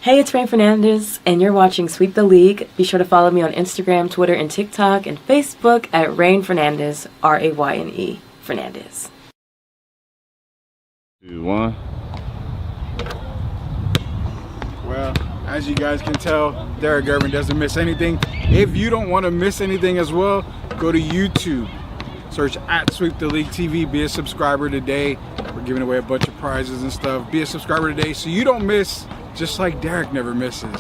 Hey, it's Rain Fernandez, and you're watching Sweep the League. Be sure to follow me on Instagram, Twitter, and TikTok, and Facebook at Rain Fernandez, Rayne Fernandez. 2, 1. Well, as you guys can tell, Derek Irvin doesn't miss anything. If you don't want to miss anything as well, go to YouTube. Search at Sweep the League TV. Be a subscriber today. We're giving away a bunch of prizes and stuff. Be a subscriber today so you don't miss, just like Derek never misses.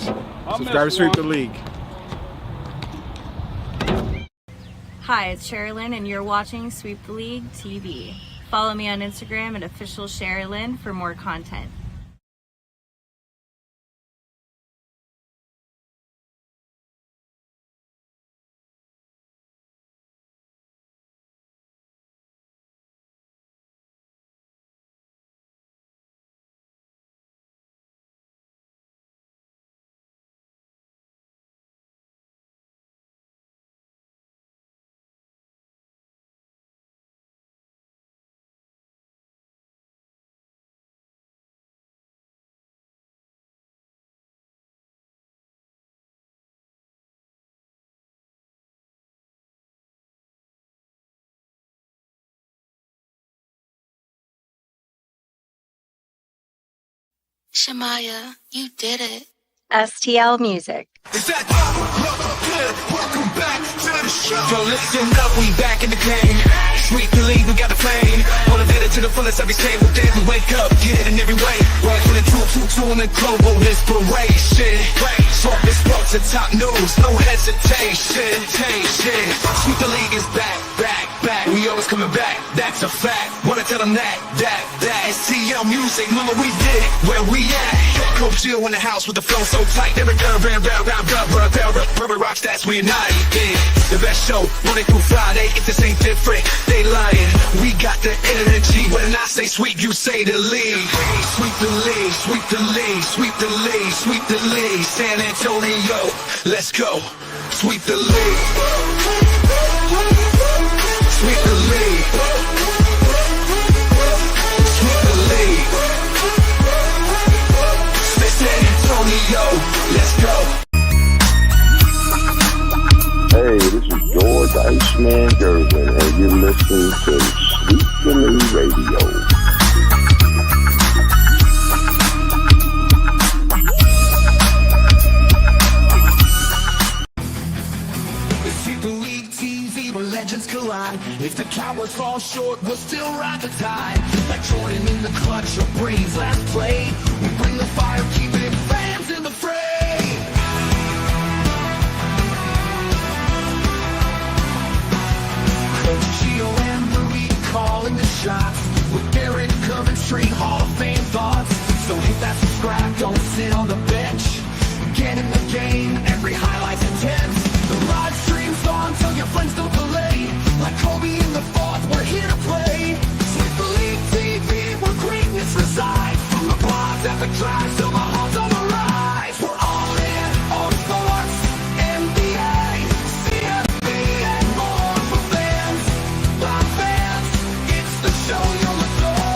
Subscribe to Sweep the League. Hi, it's Sherilyn, and you're watching Sweep the League TV. Follow me on Instagram at official Sherilyn for more content. Shamaya, you did it. STL Music. Is that good? Welcome back to the show. Yo, listen up, we back in the game. Sweep the league, we got the flame. Wanna get it to the fullest every table. Then we wake up, get it in every way. Working the true and global inspiration. Talk this sports and top news, no hesitation. Sweep the league is back. We always coming back, that's a fact. Wanna tell them that. STL Music, mama, we did it. Where we at? Coach Jill in the house with the flow so tight. Every girl ran round, rubber rock stats, we unite. Yeah, the best show, Monday through Friday. If this ain't different, they lying. We got the energy. When I say sweep, you say the league. Sweep the league, sweep the league, sweep the league, sweep the league. San Antonio, let's go. Sweep the league. Sweep the league. Sweep the league. San Antonio, let's go. Hey, this is George Iceman Gervin, and you're listening to Sweep the League Radio. Legends collide. If the cowards fall short, we'll still ride the tide. Like Jordan in the clutch, your brains last play. We bring the fire, keeping fans in the fray. Coach Gio and Rudy calling the shots. With Derek coming straight, Hall of Fame thoughts. So hit that subscribe, don't sit on the bench. Get in the game, every highlight's intense. The live stream's on, tell your friends don't delay. Like Kobe in the fourth, we're here to play. Sweep the League TV, where greatness resides. From the blogs at the drives till the halls on the rise. We're all in on sports, NBA, CFP, and more for fans. By fans, it's the show you'll adore.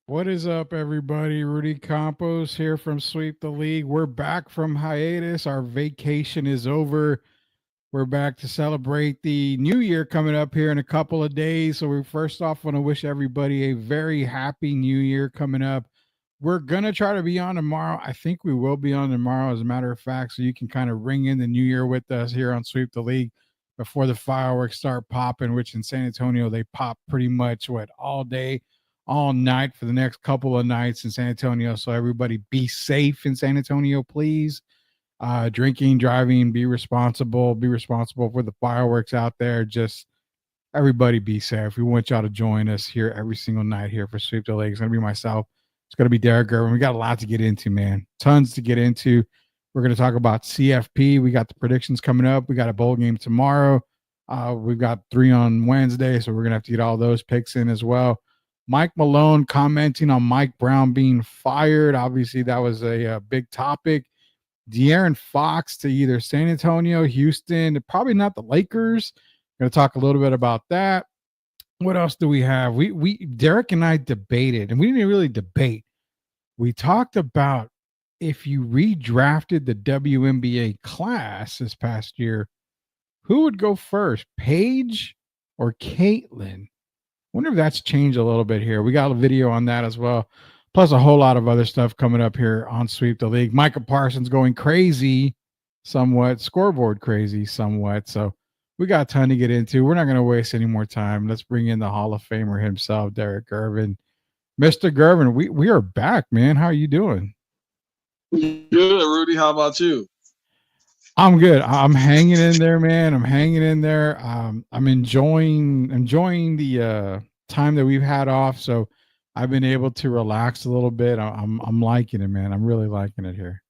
What is up, everybody? Rudy Campos here from Sweep the League. We're back from hiatus. Our vacation is over. We're back to celebrate the new year coming up here in a couple of days. So we first off want to wish everybody a very happy new year coming up. We're going to try to be on tomorrow. I think we will be on tomorrow, as a matter of fact, so you can kind of ring in the new year with us here on Sweep the League before the fireworks start popping, which in San Antonio, they pop pretty much, all day, all night for the next couple of nights in San Antonio. So everybody be safe in San Antonio, please. Drinking, driving, be responsible for the fireworks out there. Just everybody be safe. We want y'all to join us here every single night here for Sweep the League. It's going to be myself. It's going to be Derek Irvin. We got a lot to get into, man. Tons to get into. We're going to talk about CFP. We got the predictions coming up. We got a bowl game tomorrow. We've got 3 on Wednesday, so we're going to have to get all those picks in as well. Mike Malone commenting on Mike Brown being fired. Obviously, that was a big topic. De'Aaron Fox to either San Antonio, Houston, probably not the Lakers. Going to talk a little bit about that. What else do we have? We Derek and I debated, and we didn't really debate. We talked about if you redrafted the WNBA class this past year, who would go first, Paige or Caitlin? Wonder if that's changed a little bit here. We got a video on that as well. Plus a whole lot of other stuff coming up here on Sweep the League. Micah Parsons going crazy somewhat, scoreboard crazy somewhat. So we got a ton to get into. We're not going to waste any more time. Let's bring in the Hall of Famer himself, Derek Gervin. Mr. Gervin, we are back, man. How are you doing? Good, Rudy. How about you? I'm good. I'm hanging in there, man. I'm hanging in there. I'm enjoying the time that we've had off. So I've been able to relax a little bit. I'm liking it, man. I'm really liking it here.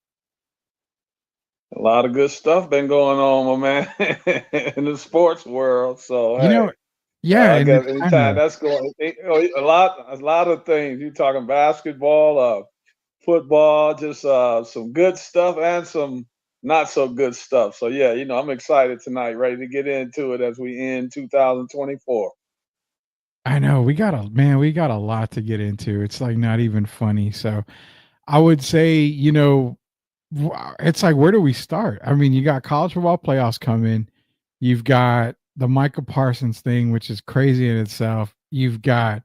A lot of good stuff been going on, my man, in the sports world. So yeah, I guess anytime that's going, a lot of things. You're talking basketball, football, just some good stuff and some not so good stuff. So yeah, I'm excited tonight, ready to get into it as we end 2024. I know we got a lot to get into. It's like not even funny. So I would say, it's like, where do we start? I mean, you got college football playoffs coming. You've got the Micah Parsons thing, which is crazy in itself. You've got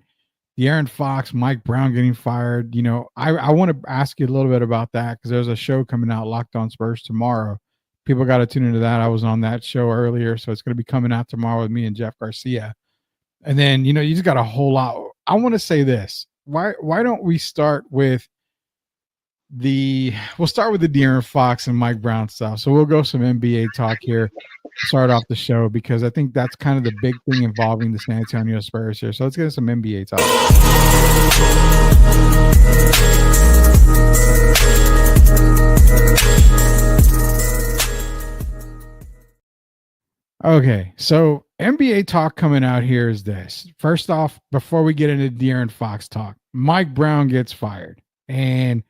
the Aaron Fox, Mike Brown getting fired. I want to ask you a little bit about that because there's a show coming out, Locked On Spurs, tomorrow. People got to tune into that. I was on that show earlier, so it's going to be coming out tomorrow with me and Jeff Garcia. And then, you just got a whole lot. I want to say this. Why don't we start with we'll start with the De'Aaron Fox and Mike Brown stuff. So we'll go some NBA talk here, start off the show, because I think that's kind of the big thing involving the San Antonio Spurs here. So let's get some NBA talk. Okay, so NBA talk coming out here is this. First off, before we get into De'Aaron Fox talk, Mike Brown gets fired. And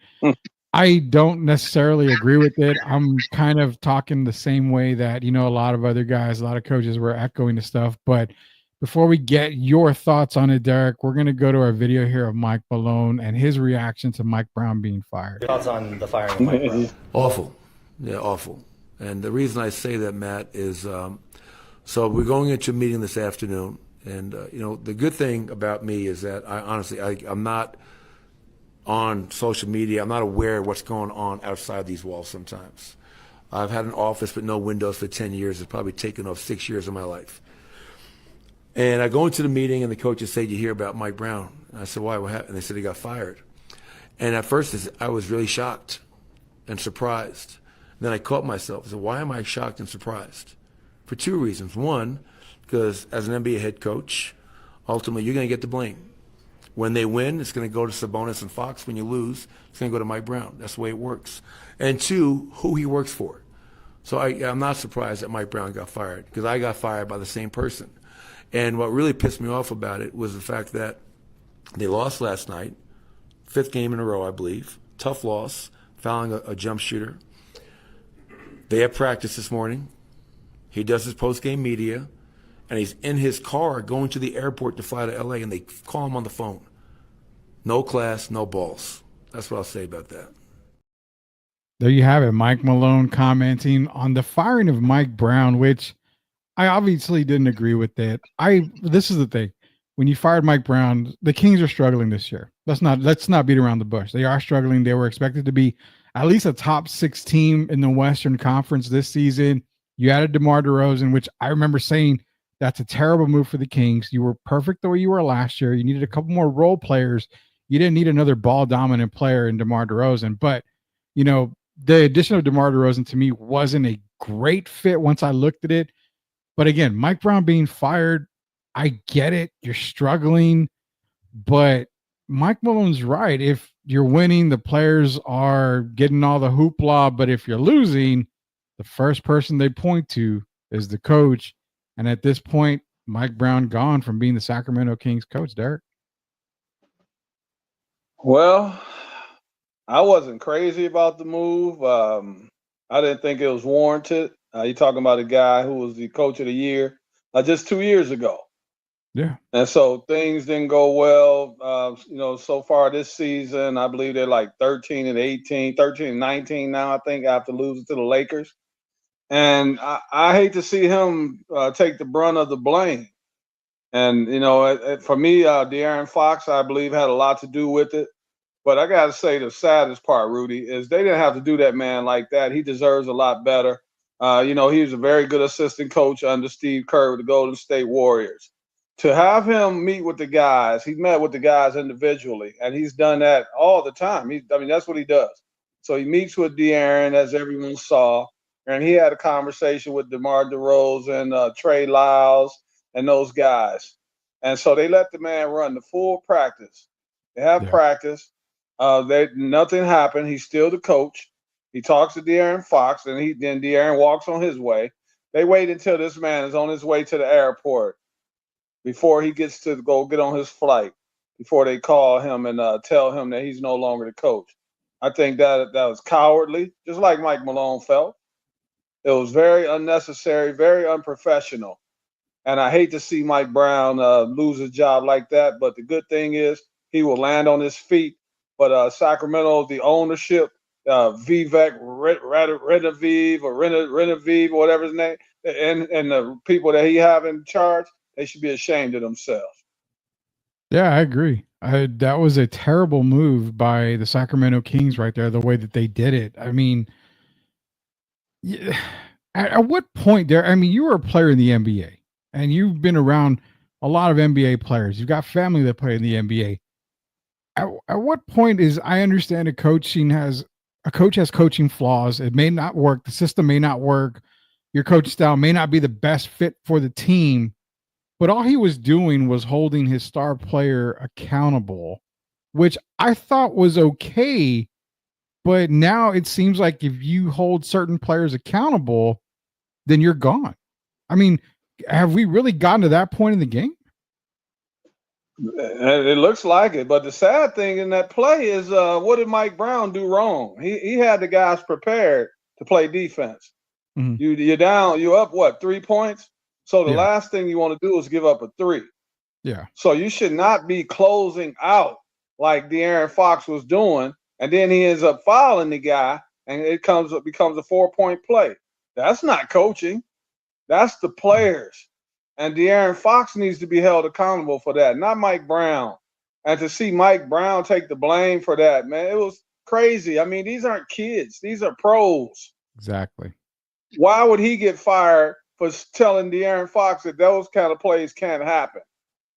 I don't necessarily agree with it. I'm kind of talking the same way that, a lot of other guys, a lot of coaches were echoing the stuff. But before we get your thoughts on it, Derek, we're going to go to our video here of Mike Malone and his reaction to Mike Brown being fired. Your thoughts on the firing of Mike Brown? Awful. Yeah, awful. And the reason I say that, Matt, is so we're going into a meeting this afternoon. And, the good thing about me is that I'm not on social media. I'm not aware of what's going on outside these walls sometimes. I've had an office with no windows for 10 years. It's probably taken off 6 years of my life. And I go into the meeting and the coaches say, "Did you hear about Mike Brown?" And I said, "Why? What happened?" And they said he got fired. And at first I was really shocked and surprised. And then I caught myself. I said, why am I shocked and surprised? For two reasons. One, because as an NBA head coach, ultimately you're going to get the blame. When they win, it's going to go to Sabonis and Fox. When you lose, it's going to go to Mike Brown. That's the way it works. And two, who he works for. So I'm not surprised that Mike Brown got fired, because I got fired by the same person. And what really pissed me off about it was the fact that they lost last night, 5th game in a row, I believe. Tough loss, fouling a jump shooter. They have practice this morning. He does his post-game media, and he's in his car going to the airport to fly to L.A., and they call him on the phone. No class, no balls. That's what I'll say about that. There you have it. Mike Malone commenting on the firing of Mike Brown, which I obviously didn't agree with it. This is the thing. When you fired Mike Brown, the Kings are struggling this year. Let's not beat around the bush. They are struggling. They were expected to be at least a top 6 team in the Western Conference this season. You added DeMar DeRozan, which I remember saying that's a terrible move for the Kings. You were perfect the way you were last year. You needed a couple more role players. You didn't need another ball dominant player in DeMar DeRozan. But, the addition of DeMar DeRozan to me wasn't a great fit once I looked at it. But again, Mike Brown being fired, I get it. You're struggling. But Mike Malone's right. If you're winning, the players are getting all the hoopla. But if you're losing, the first person they point to is the coach. And at this point, Mike Brown gone from being the Sacramento Kings coach, Derek. Well, I wasn't crazy about the move. I didn't think it was warranted. You're talking about a guy who was the coach of the year just 2 years ago. Yeah. And so things didn't go well. So far this season, I believe they're like 13 and 18, 13 and 19 now, I think, after losing to the Lakers. And I hate to see him take the brunt of the blame. And, for me, De'Aaron Fox, I believe, had a lot to do with it. But I got to say the saddest part, Rudy, is they didn't have to do that man like that. He deserves a lot better. He was a very good assistant coach under Steve Kerr with the Golden State Warriors. To have him meet with the guys, he met with the guys individually, and he's done that all the time. That's what he does. So he meets with De'Aaron, as everyone saw, and he had a conversation with DeMar DeRozan, Trey Lyles, and those guys. And so they let the man run the full practice. They have practice. Nothing happened. He's still the coach. He talks to De'Aaron Fox, and then De'Aaron walks on his way. They wait until this man is on his way to the airport before he gets to go get on his flight, before they call him and tell him that he's no longer the coach. I think that was cowardly, just like Mike Malone felt. It was very unnecessary, very unprofessional. And I hate to see Mike Brown lose his job like that. But the good thing is he will land on his feet. But Sacramento, the ownership, Vivek Renoviv or Renoviv, whatever his name, and the people that he have in charge, they should be ashamed of themselves. Yeah, I agree. That was a terrible move by the Sacramento Kings right there, the way that they did it. I mean, at what point there? I mean, you were a player in the NBA, and you've been around a lot of NBA players. You've got family that play in the NBA. At what point is, I understand a coach has coaching flaws. It may not work. The system may not work. Your coaching style may not be the best fit for the team. But all he was doing was holding his star player accountable, which I thought was okay. But now it seems like if you hold certain players accountable, then you're gone. I mean, have we really gotten to that point in the game? It looks like it. But the sad thing in that play is, what did Mike Brown do wrong? He had the guys prepared to play defense. Mm-hmm. You're down. You're up, what, 3 points? So the last thing you want to do is give up a 3. Yeah. So you should not be closing out like De'Aaron Fox was doing, and then he ends up fouling the guy, and it becomes a 4-point play. That's not coaching. That's the players. And De'Aaron Fox needs to be held accountable for that, not Mike Brown. And to see Mike Brown take the blame for that, man, it was crazy. I mean, these aren't kids. These are pros. Exactly. Why would he get fired for telling De'Aaron Fox that those kind of plays can't happen?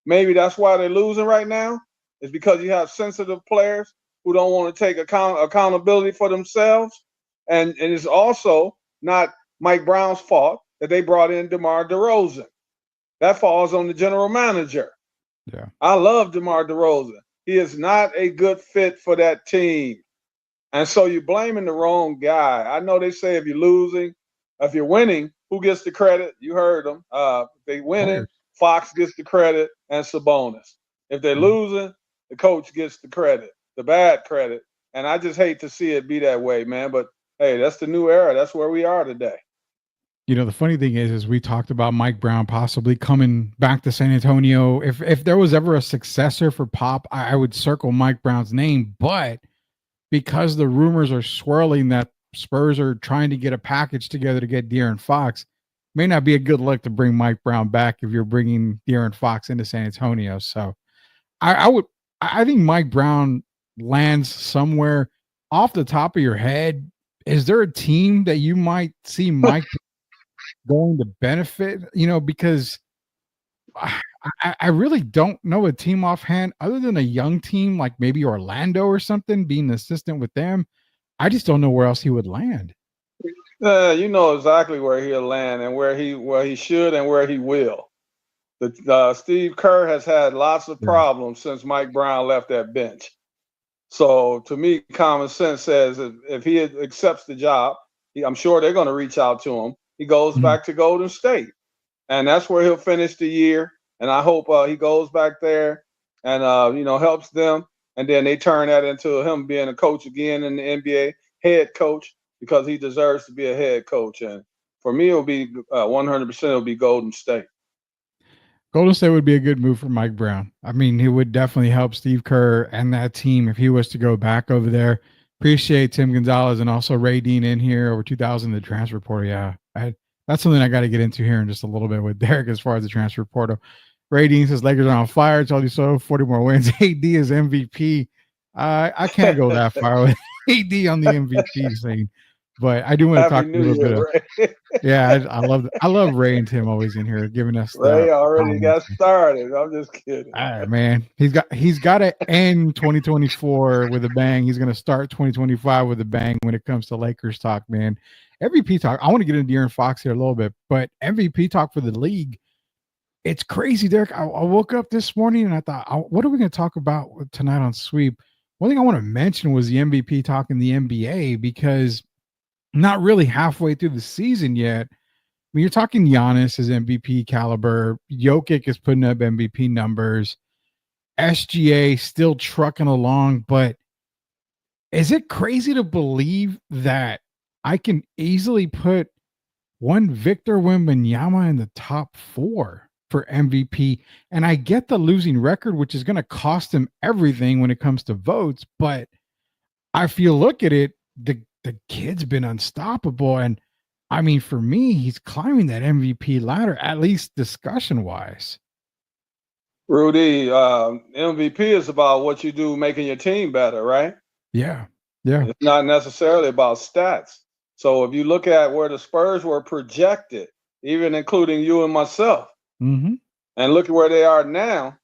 Maybe that's why they're losing right now, is because you have sensitive players who don't want to take accountability for themselves. And it's also not Mike Brown's fault that they brought in DeMar DeRozan. That falls on the general manager. Yeah. I love DeMar DeRozan. He is not a good fit for that team. And so you're blaming the wrong guy. I know they say if you're winning, who gets the credit? You heard them. If they winning, Fox gets the credit and Sabonis. If they're losing, the coach gets the credit, the bad credit. And I just hate to see it be that way, man. But hey, that's the new era. That's where we are today. You know, the funny thing is we talked about Mike Brown possibly coming back to San Antonio. If there was ever a successor for Pop, I would circle Mike Brown's name. But because the rumors are swirling that Spurs are trying to get a package together to get De'Aaron Fox, may not be a good look to bring Mike Brown back if you're bringing De'Aaron Fox into San Antonio. So I think Mike Brown lands somewhere. Off the top of your head, is there a team that you might see Mike going to benefit? You know, because I really don't know a team offhand other than a young team like maybe Orlando or something, being an assistant with them. I just don't know where else he would land. You know exactly where he'll land and where he should and where he will. Steve Kerr has had lots of problems since Mike Brown left that bench. So to me, common sense says if he accepts the job, I'm sure they're going to reach out to him. He goes back to Golden State, and that's where he'll finish the year. And I hope he goes back there and helps them. And then they turn that into him being a coach again in the NBA, head coach, because he deserves to be a head coach. And for me, it'll be 100%. It'll be Golden State. Golden State would be a good move for Mike Brown. I mean, he would definitely help Steve Kerr and that team if he was to go back over there. Appreciate Tim Gonzalez and also Ray Dean in here over 2,000 the transfer portal. Yeah, that's something I got to get into here in just a little bit with Derek as far as the transfer portal. Ray Dean says Lakers are on fire. Told you so. 40 more wins. AD is MVP. I can't go that far with AD on the MVP scene, but I do want to talk a little bit of. Ray. Yeah, I love Ray and Tim always in here giving us. Ray already got started. I'm just kidding. All right, man. He's got to end 2024 with a bang. He's going to start 2025 with a bang when it comes to Lakers talk, man. MVP talk. I want to get into De'Aaron Fox here a little bit, but MVP talk for the league. It's crazy, Derek. I woke up this morning and I thought, what are we going to talk about tonight on Sweep? One thing I want to mention was the MVP talk in the NBA because not really halfway through the season yet. I mean, you're talking Giannis is MVP caliber. Jokic is putting up MVP numbers. SGA still trucking along, but is it crazy to believe that I can easily put one Victor Wembanyama in the top 4 for MVP? And I get the losing record, which is going to cost him everything when it comes to votes, but if you look at it, the kid's been unstoppable. And I mean, for me, he's climbing that MVP ladder, at least discussion-wise. Rudy, MVP is about what you do making your team better, right? Yeah. It's not necessarily about stats. So if you look at where the Spurs were projected, even including you and myself, and look at where they are now,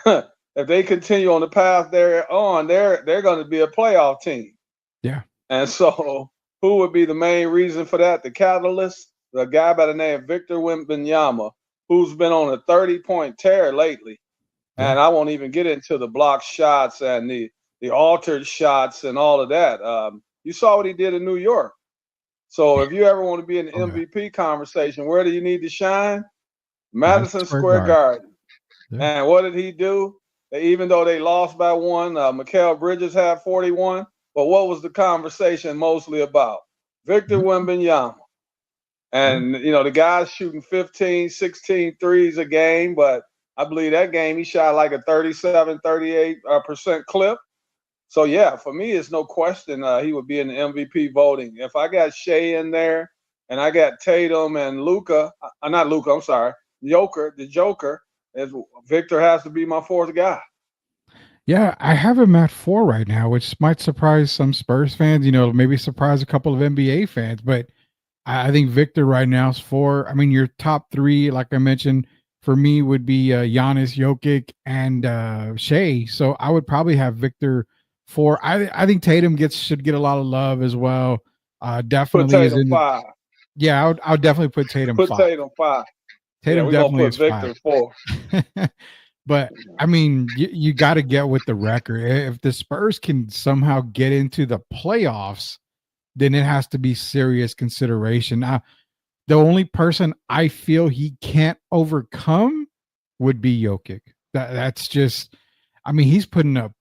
if they continue on the path they're on, they're going to be a playoff team. Yeah. And so who would be the main reason for that? The catalyst, the guy by the name of Victor Wembanyama, who's been on a 30-point tear lately. Yeah. And I won't even get into the block shots and the altered shots and all of that. You saw what he did in New York. So if you ever want to be in the MVP conversation, where do you need to shine? Madison Square Garden. Yeah. And what did he do? Even though they lost by 1, Mikal Bridges had 41. But what was the conversation mostly about? Victor Wembanyama. And, the guy's shooting 15, 16 threes a game, but I believe that game he shot like a 37, 38% clip. So, yeah, for me, it's no question he would be in the MVP voting. If I got Shea in there and I got Tatum and Joker, the Joker, Victor has to be my 4th guy. Yeah, I have him at 4 right now, which might surprise some Spurs fans, maybe surprise a couple of NBA fans, but I think Victor right now is 4. I mean, your top 3, like I mentioned, for me would be Giannis, Jokic, and Shea. So I would probably have Victor 4. I think Tatum should get a lot of love as well. Definitely put Tatum 5. Yeah, I would definitely put Tatum 5. Put Tatum 5. Tatum definitely is Victor 4. But I mean, you got to get with the record. If the Spurs can somehow get into the playoffs, then it has to be serious consideration. Now, the only person I feel he can't overcome would be Jokic. That's just, I mean, he's putting up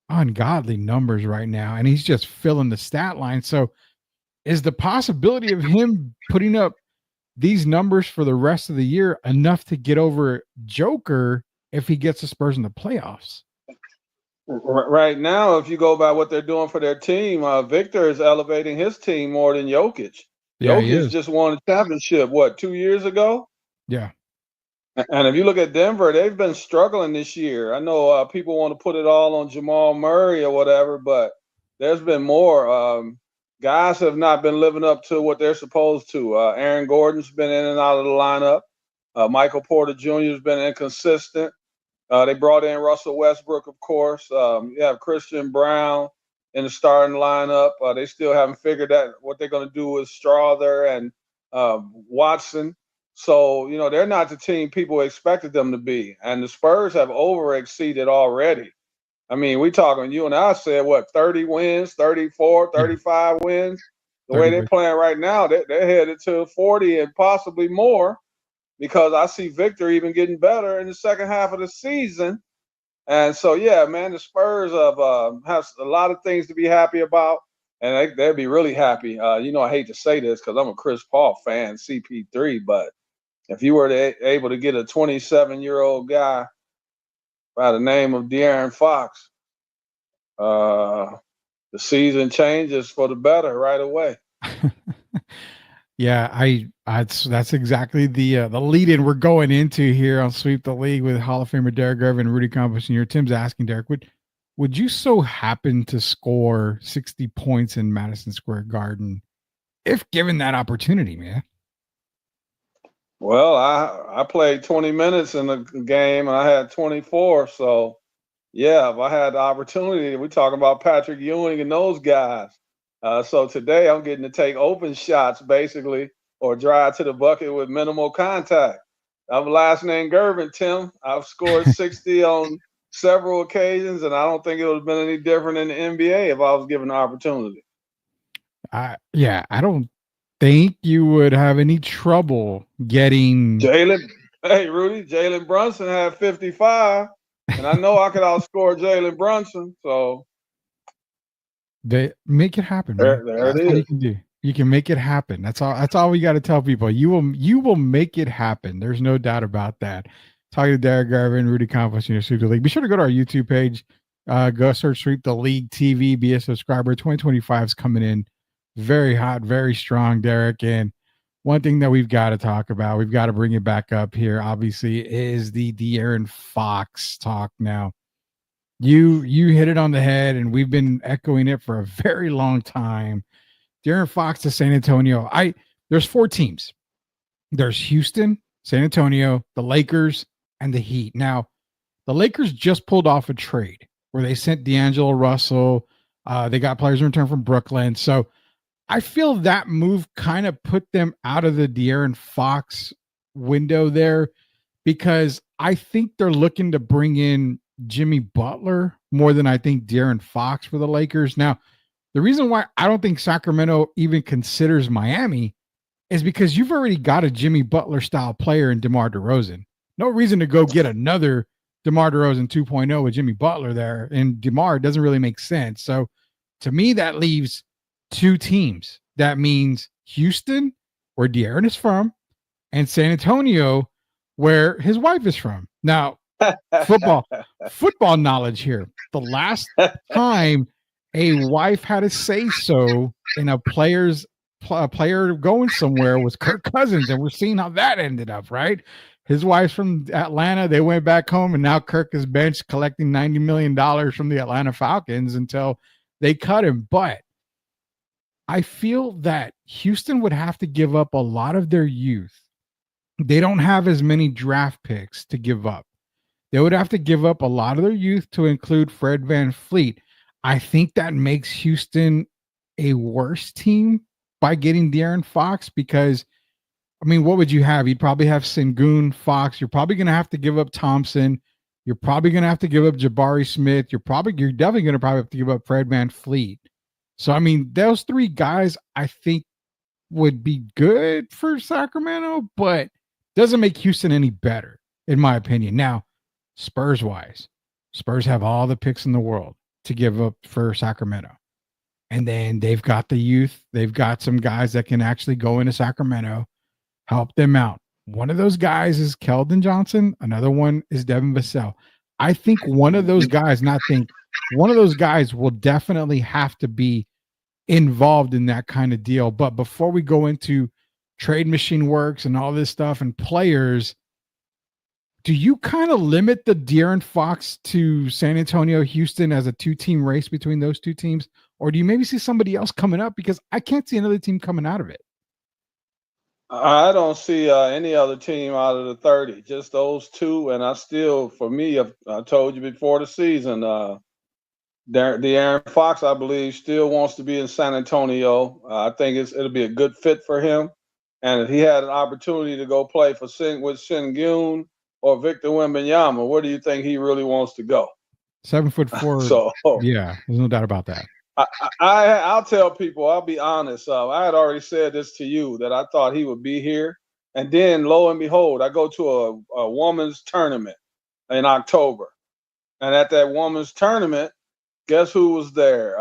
ungodly numbers right now, and he's just filling the stat line. So is the possibility of him putting up these numbers for the rest of the year enough to get over Joker if he gets the Spurs in the playoffs? Right now, if you go by what they're doing for their team, Victor is elevating his team more than Jokic. Yeah, Jokic just won a championship, 2 years ago? Yeah. And if you look at Denver, they've been struggling this year. I know people want to put it all on Jamal Murray or whatever, but there's been more. Guys have not been living up to what they're supposed to. Aaron Gordon's been in and out of the lineup. Michael Porter Jr. has been inconsistent. They brought in Russell Westbrook, of course. You have Christian Brown in the starting lineup. They still haven't figured out what they're going to do with Strother and Watson. So, they're not the team people expected them to be. And the Spurs have over-exceeded already. I mean, we talking, you and I said, 30 wins, 34, 35 wins? The way they're playing right now, they're headed to 40 and possibly more, because I see Victor even getting better in the second half of the season. And so, yeah, man, the Spurs have a lot of things to be happy about, and they'd be really happy. I hate to say this because I'm a Chris Paul fan, CP3, but if you were able to get a 27-year-old guy by the name of De'Aaron Fox, the season changes for the better right away. Yeah, that's exactly the lead-in we're going into here on Sweep the League with Hall of Famer Derek Irvin and Rudy Campos Sr. Tim's asking Derek, would you so happen to score 60 points in Madison Square Garden if given that opportunity, man? Well, I played 20 minutes in the game and I had 24. So, yeah, if I had the opportunity, we're talking about Patrick Ewing and those guys. So today I'm getting to take open shots, basically, or drive to the bucket with minimal contact. I'm last name Gervin, Tim. I've scored 60 on several occasions, and I don't think it would have been any different in the NBA if I was given the opportunity. I don't think you would have any trouble getting Jalen Brunson had 55, and I know I could outscore Jalen Brunson. So they make it happen, man. There That's it all is. you can do. You can make it happen. That's all we got to tell people. You will make it happen. There's no doubt about that. Talking to Derek Garvin, Rudy Campos, Sweep the League. Be sure to go to our YouTube page. Go search Sweep the League TV. Be a subscriber. 2025 is coming in very hot, very strong, Derek. And one thing that we've got to talk about, we've got to bring it back up here, obviously, is the De'Aaron Fox talk now. You hit it on the head, and we've been echoing it for a very long time. De'Aaron Fox to San Antonio. There's 4 teams. There's Houston, San Antonio, the Lakers, and the Heat. Now, the Lakers just pulled off a trade where they sent D'Angelo Russell. They got players in return from Brooklyn. So I feel that move kind of put them out of the De'Aaron Fox window there, because I think they're looking to bring in Jimmy Butler more than I think De'Aaron Fox for the Lakers. Now, the reason why I don't think Sacramento even considers Miami is because you've already got a Jimmy Butler style player in DeMar DeRozan. No reason to go get another DeMar DeRozan 2.0 with Jimmy Butler there. And DeMar doesn't really make sense. So to me, that leaves 2 teams. That means Houston, where De'Aaron is from, and San Antonio, where his wife is from. Now, football knowledge here. The last time a wife had a say so in a player going somewhere was Kirk Cousins, and we're seeing how that ended up, right? His wife's from Atlanta. They went back home, and now Kirk is benched collecting $90 million from the Atlanta Falcons until they cut him. But I feel that Houston would have to give up a lot of their youth. They don't have as many draft picks to give up. They would have to give up a lot of their youth to include Fred VanVleet. I think that makes Houston a worse team by getting De'Aaron Fox, because, I mean, what would you have? You'd probably have Sengun, Fox. You're probably going to have to give up Thompson. You're probably going to have to give up Jabari Smith. You're definitely going to probably have to give up Fred VanVleet. So, I mean, those 3 guys I think would be good for Sacramento, but doesn't make Houston any better, in my opinion. Now, Spurs-wise, Spurs have all the picks in the world to give up for Sacramento. And then they've got the youth. They've got some guys that can actually go into Sacramento, help them out. One of those guys is Keldon Johnson. Another one is Devin Vassell. I think one of those guys will definitely have to be involved in that kind of deal. But before we go into trade machine works and all this stuff and players, do you kind of limit the De'Aaron Fox to San Antonio, Houston as a 2-team race between those 2 teams? Or do you maybe see somebody else coming up? Because I can't see another team coming out of it. I don't see any other team out of the 30, just those 2. And I told you before the season, De'Aaron Fox, I believe, still wants to be in San Antonio. I think it'll be a good fit for him. And if he had an opportunity to go play with Sengun or Victor Wembanyama, where do you think he really wants to go? 7'4". So yeah, there's no doubt about that. I'll tell people, I'll be honest. I had already said this to you, that I thought he would be here. And then lo and behold, I go to a women's tournament in October. And at that women's tournament, guess who was there?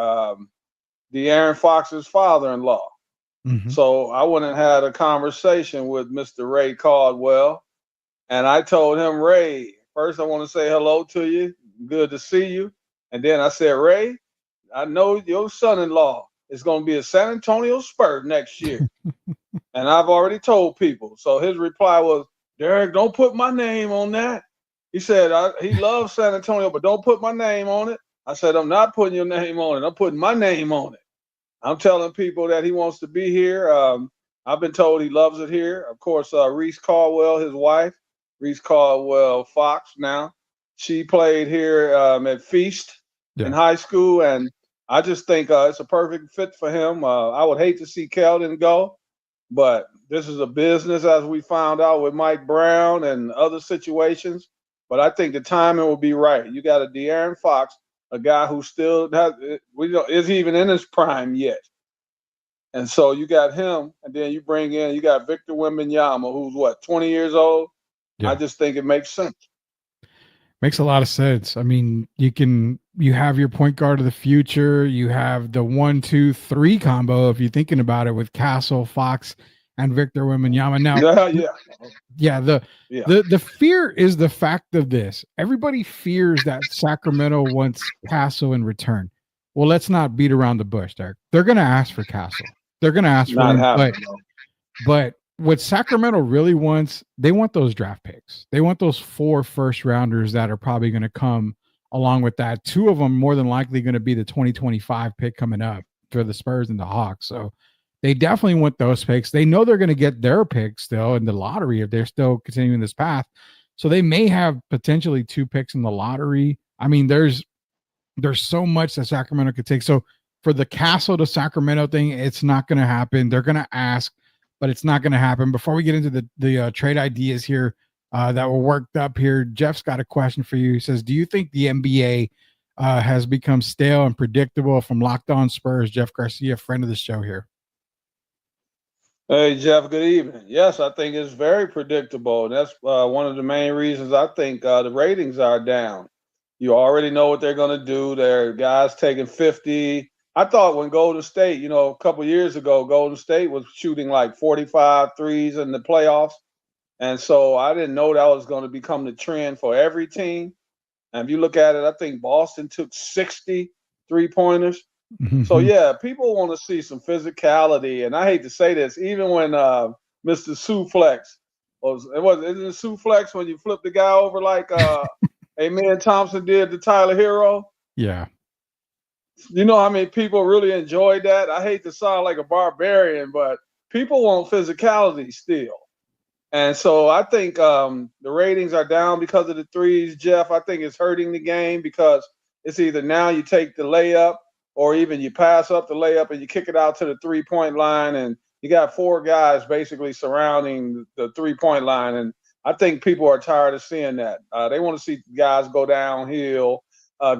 De'Aaron Fox's father-in-law. Mhm. So I went and had a conversation with Mr. Ray Caldwell, and I told him, Ray, first I want to say hello to you. Good to see you. And then I said, Ray, I know your son-in-law is going to be a San Antonio Spur next year. And I've already told people. So his reply was, Derek, don't put my name on that. He said, he loves San Antonio, but don't put my name on it. I said, I'm not putting your name on it. I'm putting my name on it. I'm telling people that he wants to be here. I've been told he loves it here. Of course, Reese Caldwell, his wife, Reese Caldwell Fox now, she played here at Feast in high school. And I just think it's a perfect fit for him. I would hate to see Keldon go, but this is a business, as we found out with Mike Brown and other situations. But I think the timing will be right. You got a De'Aaron Fox, a guy who still is even in his prime yet. And so you got him, and then you got Victor Wembanyama, who's 20 years old. Yeah. I just think it makes sense. Makes a lot of sense. I mean, you have your point guard of the future. You have the 1, 2, 3 combo, if you're thinking about it, with Castle, Fox, and Victor Wembanyama. Now, the fear is the fact of this. Everybody fears that Sacramento wants Castle in return. Well, let's not beat around the bush, Derek. They're going to ask for Castle. They're going to ask for him. But what Sacramento really wants, they want those draft picks. They want those 4 first-rounders that are probably going to come along with that. 2 of them more than likely going to be the 2025 pick coming up for the Spurs and the Hawks. So they definitely want those picks. They know they're going to get their picks still in the lottery if they're still continuing this path. So they may have potentially 2 picks in the lottery. I mean, there's so much that Sacramento could take. So for the Castle to Sacramento thing, it's not going to happen. They're going to ask, but it's not going to happen. Before we get into the trade ideas here that were worked up here, Jeff's got a question for you. He says, do you think the NBA has become stale and predictable? From Locked On Spurs, Jeff Garcia, friend of the show here. Hey, Jeff, good evening. Yes, I think it's very predictable. That's one of the main reasons I think the ratings are down. You already know what they're going to do. There are guys taking 50. I thought when Golden State, a couple years ago, Golden State was shooting like 45 threes in the playoffs. And so I didn't know that was going to become the trend for every team. And if you look at it, I think Boston took 60 three-pointers. Mm-hmm. So, yeah, people want to see some physicality. And I hate to say this, even when Mr. Suplex isn't it Suplex when you flip the guy over like Amen Thompson did to Tyler Hero? Yeah. You know how many people really enjoyed that? I hate to sound like a barbarian, but people want physicality still. And so I think the ratings are down because of the threes, Jeff. I think it's hurting the game because it's either now you take the layup or even you pass up the layup and you kick it out to the three-point line, and you got 4 guys basically surrounding the three-point line. And I think people are tired of seeing that. They want to see guys go downhill,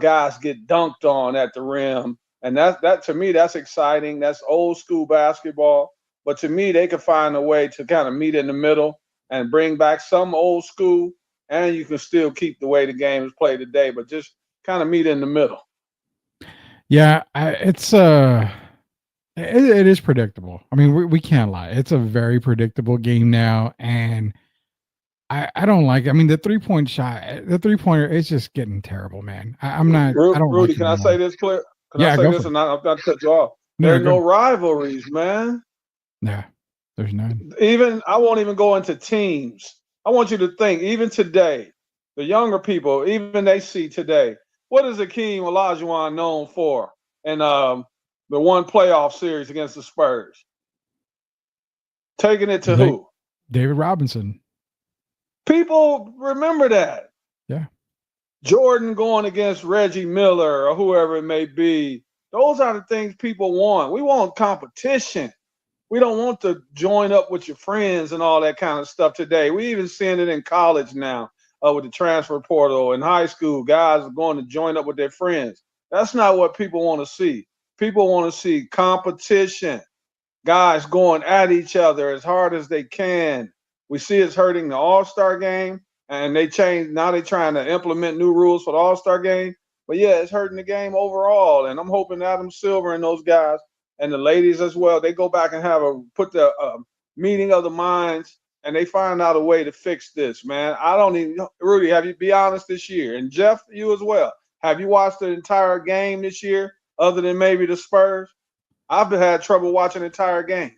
guys get dunked on at the rim. And that to me, that's exciting. That's old school basketball. But to me, they could find a way to kind of meet in the middle and bring back some old school, and you can still keep the way the game is played today, but just kind of meet in the middle. Yeah, it is predictable. I mean, we can't lie. It's a very predictable game now, and I don't like it. I mean, the 3-pointer, it's just getting terrible, man. I'm not. I don't Rudy, like can I say this clear? Can I say this and not cut you off? There are no rivalries, man. Yeah, there's none. Even I won't even go into teams. I want you to think, even today, the younger people, even they see today, what is Akeem Olajuwon known for in the one playoff series against the Spurs? Taking it to who? David Robinson. People remember that. Yeah. Jordan going against Reggie Miller or whoever it may be. Those are the things people want. We want competition. We don't want to join up with your friends and all that kind of stuff today. We even seeing it in college now with the transfer portal. In high school, guys are going to join up with their friends. That's not what people want to see. People want to see competition. Guys going at each other as hard as they can. We see it's hurting the All-Star game, and they changed. Now they're trying to implement new rules for the All-Star game. But, yeah, it's hurting the game overall, and I'm hoping Adam Silver and those guys and the ladies as well, they go back and put the meeting of the minds, and they find out a way to fix this, man. I don't even, Rudy, have you be honest this year? And Jeff, you as well. Have you watched the entire game this year, other than maybe the Spurs? I've had trouble watching entire games,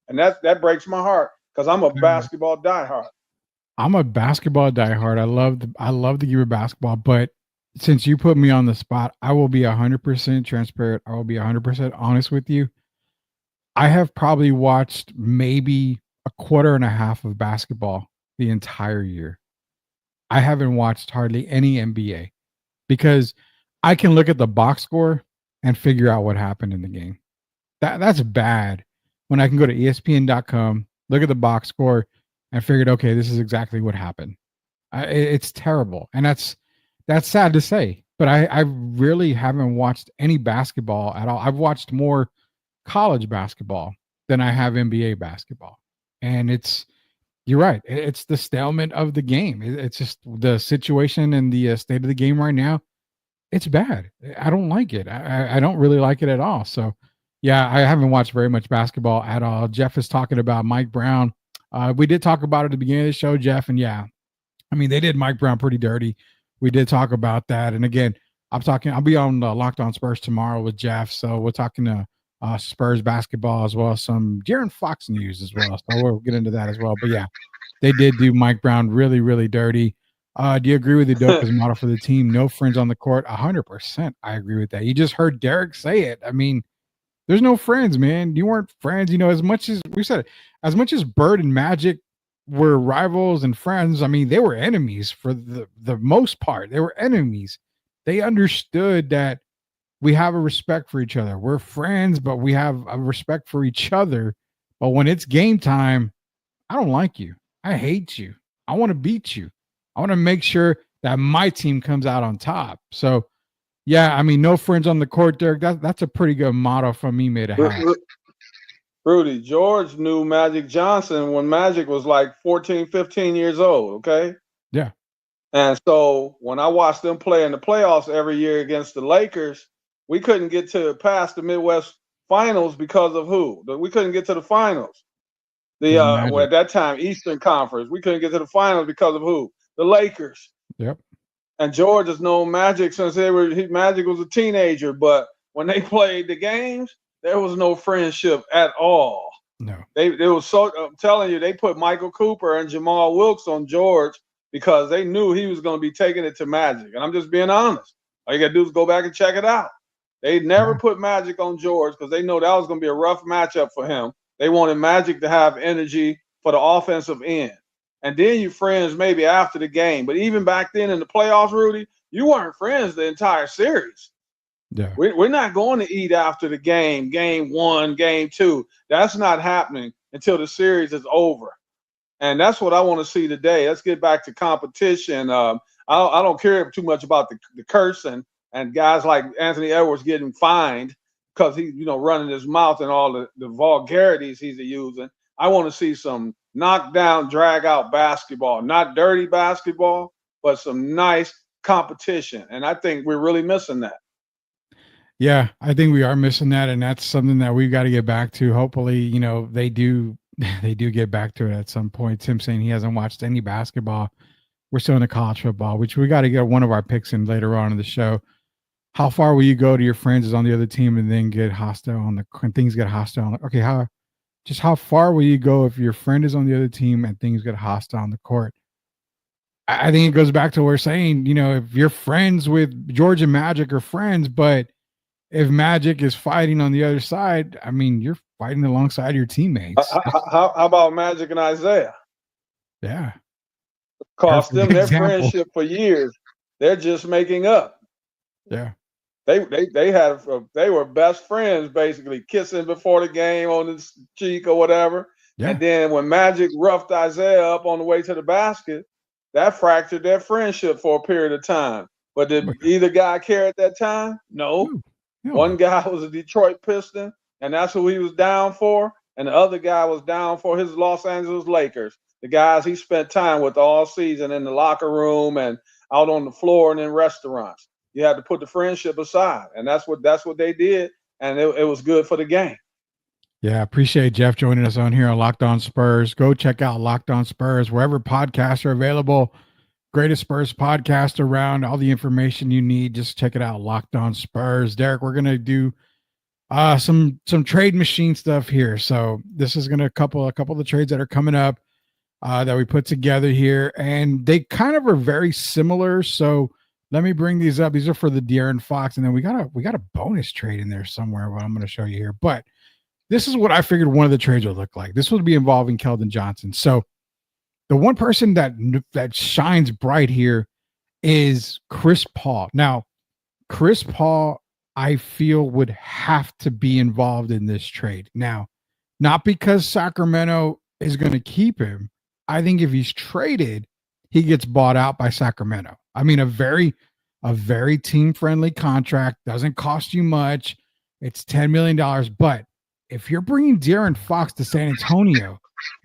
and that breaks my heart because I'm a basketball diehard. I'm a basketball diehard. I love the game of basketball, but since you put me on the spot, I will be 100% transparent. I will be 100% honest with you. I have probably watched maybe a quarter and a half of basketball the entire year. I haven't watched hardly any NBA because I can look at the box score and figure out what happened in the game. That's bad when I can go to ESPN.com, look at the box score, and figured, okay, this is exactly what happened. It's terrible. And that's sad to say, but I really haven't watched any basketball at all. I've watched more college basketball than I have NBA basketball. And you're right. It's the stalemate of the game. It's just the situation and the state of the game right now. It's bad. I don't like it. I don't really like it at all. So yeah, I haven't watched very much basketball at all. Jeff is talking about Mike Brown. We did talk about it at the beginning of the show, Jeff, and yeah, I mean, they did Mike Brown pretty dirty. We did talk about that. And again, I'll be on Locked On Spurs tomorrow with Jeff. So we're talking to Spurs basketball as well as some De'Aaron Fox news as well. So we'll get into that as well. But yeah, they did do Mike Brown really, really dirty. Do you agree with the dope as model for the team? No friends on the court. 100%. I agree with that. You just heard Derek say it. I mean, there's no friends, man. You weren't friends. You know, as much as we said, as much as Bird and Magic were rivals and friends, I mean, they were enemies for the most part. They were enemies. They understood that we have a respect for each other. We're friends, but we have a respect for each other. But when it's game time, I don't like you. I hate you. I want to beat you. I want to make sure that my team comes out on top. So, yeah, I mean, no friends on the court, Derek. That's a pretty good motto from me, to have. Rudy, George knew Magic Johnson when Magic was like 14, 15 years old, okay? Yeah. And so when I watched them play in the playoffs every year against the Lakers, we couldn't get past the Midwest Finals because of who? We couldn't get to the finals. At that time, Eastern Conference. We couldn't get to the finals because of who? The Lakers. Yep. And George has known Magic since Magic was a teenager. But when they played the games, there was no friendship at all. No. I'm telling you, they put Michael Cooper and Jamal Wilkes on George because they knew he was going to be taking it to Magic. And I'm just being honest. All you got to do is go back and check it out. They never put Magic on George because they know that was going to be a rough matchup for him. They wanted Magic to have energy for the offensive end. And then you friends maybe after the game. But even back then in the playoffs, Rudy, you weren't friends the entire series. Yeah. We're not going to eat after the game 1, game 2. That's not happening until the series is over. And that's what I want to see today. Let's get back to competition. I don't care too much about the cursing and guys like Anthony Edwards getting fined because he's running his mouth and all the vulgarities he's using. I want to see some knockdown, drag out basketball, not dirty basketball, but some nice competition. And I think we're really missing that. Yeah, I think we are missing that, and that's something that we've got to get back to. Hopefully, they do get back to it at some point. Tim saying he hasn't watched any basketball. We're still in the college football, which we got to get one of our picks in later on in the show. How far will you go to your friends is on the other team and then get hostile when things get hostile? Okay, how far will you go if your friend is on the other team and things get hostile on the court? I think it goes back to what we're saying, if you're friends with George and Magic are friends, but if Magic is fighting on the other side, I mean, you're fighting alongside your teammates. How about Magic and Isaiah? Yeah. Cost them their friendship for years. They're just making up. Yeah. They were best friends, basically kissing before the game on his cheek or whatever. Yeah. And then when Magic roughed Isaiah up on the way to the basket, that fractured their friendship for a period of time. But did either guy care at that time? No. One guy was a Detroit Piston, and that's who he was down for. And the other guy was down for his Los Angeles Lakers, the guys he spent time with all season in the locker room and out on the floor and in restaurants. You had to put the friendship aside, and that's what they did, and it was good for the game. Yeah, appreciate Jeff joining us on here on Locked On Spurs. Go check out Locked On Spurs wherever podcasts are available. Greatest Spurs podcast around. All the information you need, just check it out. Locked On Spurs. Derek, we're gonna do some trade machine stuff here. So this is gonna a couple of the trades that are coming up that we put together here, and they kind of are very similar. So let me bring these up. These are for the De'Aaron Fox, and then we got a bonus trade in there somewhere. What I'm going to show you here, but this is what I figured one of the trades would look like. This would be involving Keldon Johnson. So the one person that shines bright here is Chris Paul. Now, Chris Paul, I feel, would have to be involved in this trade. Now, not because Sacramento is going to keep him. I think if he's traded, he gets bought out by Sacramento. I mean, a very team-friendly contract, doesn't cost you much. It's $10 million, but if you're bringing De'Aaron Fox to San Antonio,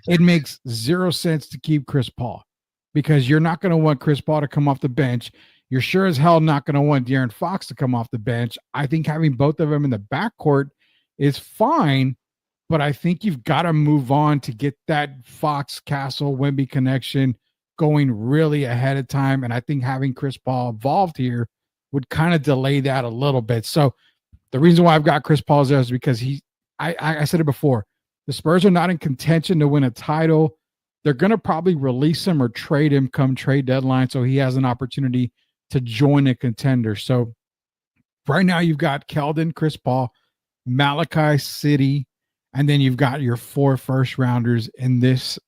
it makes zero sense to keep Chris Paul because you're not going to want Chris Paul to come off the bench. You're sure as hell not going to want De'Aaron Fox to come off the bench. I think having both of them in the backcourt is fine, but I think you've got to move on to get that Fox Castle Wemby connection going really ahead of time. And I think having Chris Paul involved here would kind of delay that a little bit. So the reason why I've got Chris Paul there is because I said it before, the Spurs are not in contention to win a title. They're going to probably release him or trade him come trade deadline so he has an opportunity to join a contender. So right now you've got Keldon, Chris Paul, Malachi City, and then you've got your 4 first-rounders in this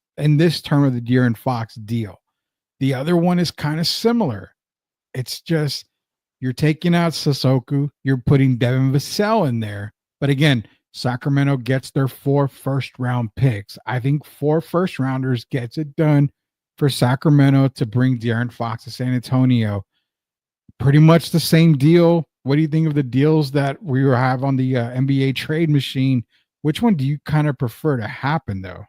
term of the De'Aaron Fox deal. The other one is kind of similar. It's just you're taking out Sissoko, you're putting Devin Vassell in there. But again, Sacramento gets their 4 first-round picks. I think 4 first-rounders gets it done for Sacramento to bring De'Aaron Fox to San Antonio. Pretty much the same deal. What do you think of the deals that we have on the NBA trade machine? Which one do you kind of prefer to happen, though?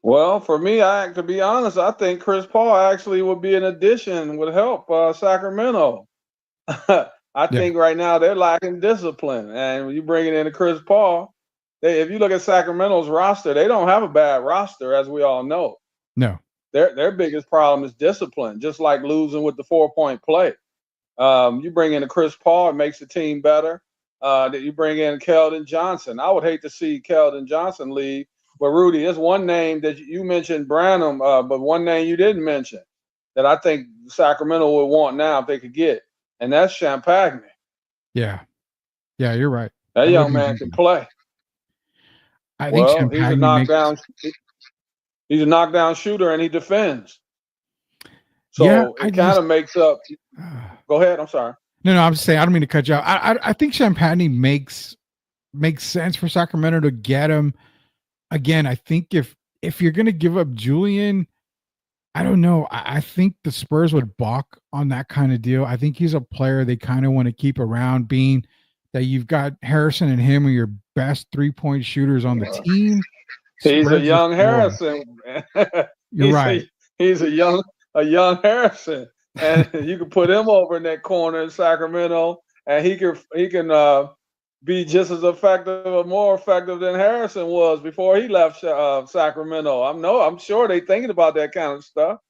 Well, for me, to be honest, I think Chris Paul actually would be an addition, would help Sacramento. I think right now they're lacking discipline, and when you bring it into Chris Paul, if you look at Sacramento's roster, they don't have a bad roster, as we all know. No, their biggest problem is discipline, just like losing with the 4-point play. You bring in a Chris Paul, it makes the team better. That you bring in Keldon Johnson. I would hate to see Keldon Johnson leave. But Rudy, there's one name that you mentioned, Branham, but one name you didn't mention that I think Sacramento would want now if they could get, and that's Champagne. Yeah, you're right. That young man can play. I think he's a knockdown. He's a knockdown shooter, and he defends. So it kind of makes up. Go ahead. I'm sorry. No, I'm just saying. I don't mean to cut you out. I think Champagne makes sense for Sacramento to get him. Again, I think if you're going to give up Julian, I don't know. I think the Spurs would balk on that kind of deal. I think he's a player they kind of want to keep around, being that you've got Harrison and him are your best 3-point shooters on the team. He's a young Harrison. You're right. He's a young Harrison, and you can put him over in that corner in Sacramento, and he can be just as effective or more effective than Harrison was before he left Sacramento. I'm sure they're thinking about that kind of stuff.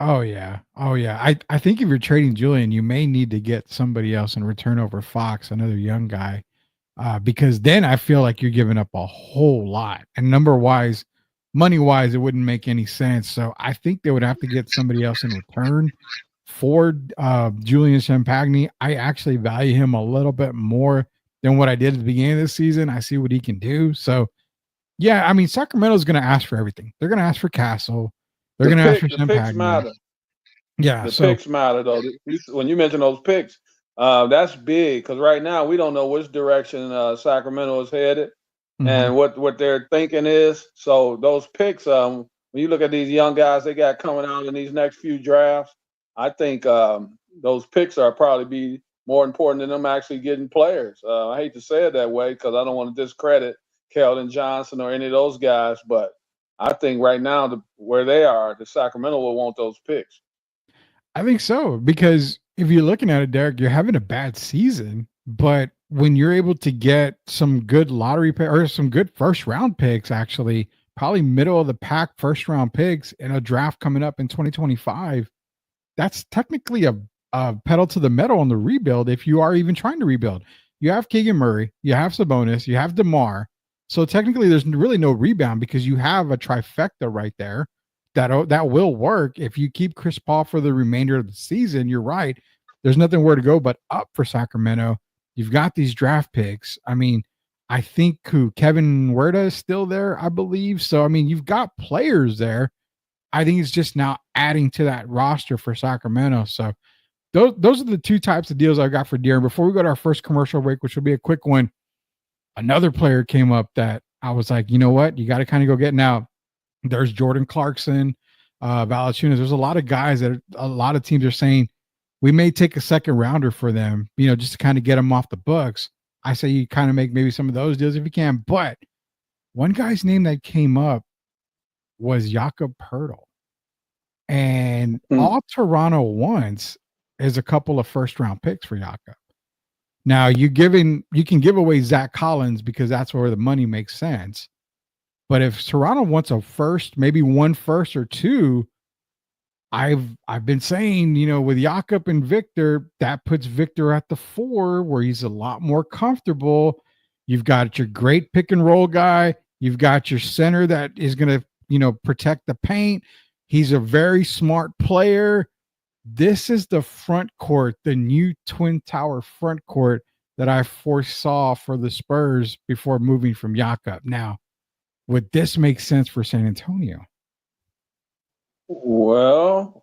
Oh yeah. I think if you're trading Julian, you may need to get somebody else in return over Fox, another young guy, because then I feel like you're giving up a whole lot. And number-wise, money-wise, it wouldn't make any sense. So I think they would have to get somebody else in return for Julian Champagne. I actually value him a little bit more than what I did at the beginning of the season. I see what he can do. So, yeah, I mean, Sacramento's going to ask for everything. They're going to ask for Castle. They're going to ask for Champagne. Picks matter. Yeah, the picks matter, though. When you mention those picks, that's big because right now we don't know which direction Sacramento is headed and what their thinking is. So those picks, when you look at these young guys they got coming out in these next few drafts, I think those picks are probably be more important than them actually getting players. I hate to say it that way because I don't want to discredit Keldon Johnson or any of those guys, but I think right now where they are, the Sacramento will want those picks. I think so, because if you're looking at it, Derek, you're having a bad season, but when you're able to get some good lottery pick or some good first round picks, actually, probably middle of the pack first round picks in a draft coming up in 2025, that's technically a pedal to the metal on the rebuild. If you are even trying to rebuild, you have Keegan Murray, you have Sabonis, you have DeMar. So technically there's really no rebound because you have a trifecta right there that will work. If you keep Chris Paul for the remainder of the season, you're right. There's nothing where to go but up for Sacramento. You've got these draft picks. I mean, I think Kevin Huerta is still there, I believe. So, I mean, you've got players there. I think it's just now adding to that roster for Sacramento. So those are the two types of deals I got for De'Aaron. Before we go to our first commercial break, which will be a quick one, another player came up that I was like, you know what? You got to kind of go get now. There's Jordan Clarkson, Valanciunas. There's a lot of guys that a lot of teams are saying we may take a second rounder for them, just to kind of get them off the books. I say you kind of make maybe some of those deals if you can. But one guy's name that came up was Jakob Poeltl. And all Toronto wants is a couple of first-round picks for Jakob. Now, you can give away Zach Collins because that's where the money makes sense. But if Toronto wants a first, maybe one first or two, I've been saying, with Jakob and Victor, that puts Victor at the 4 where he's a lot more comfortable. You've got your great pick and roll guy. You've got your center that is going to, protect the paint. He's a very smart player. This is the front court, the new Twin Tower front court that I foresaw for the Spurs before moving from Jakob. Now, would this make sense for San Antonio? Well,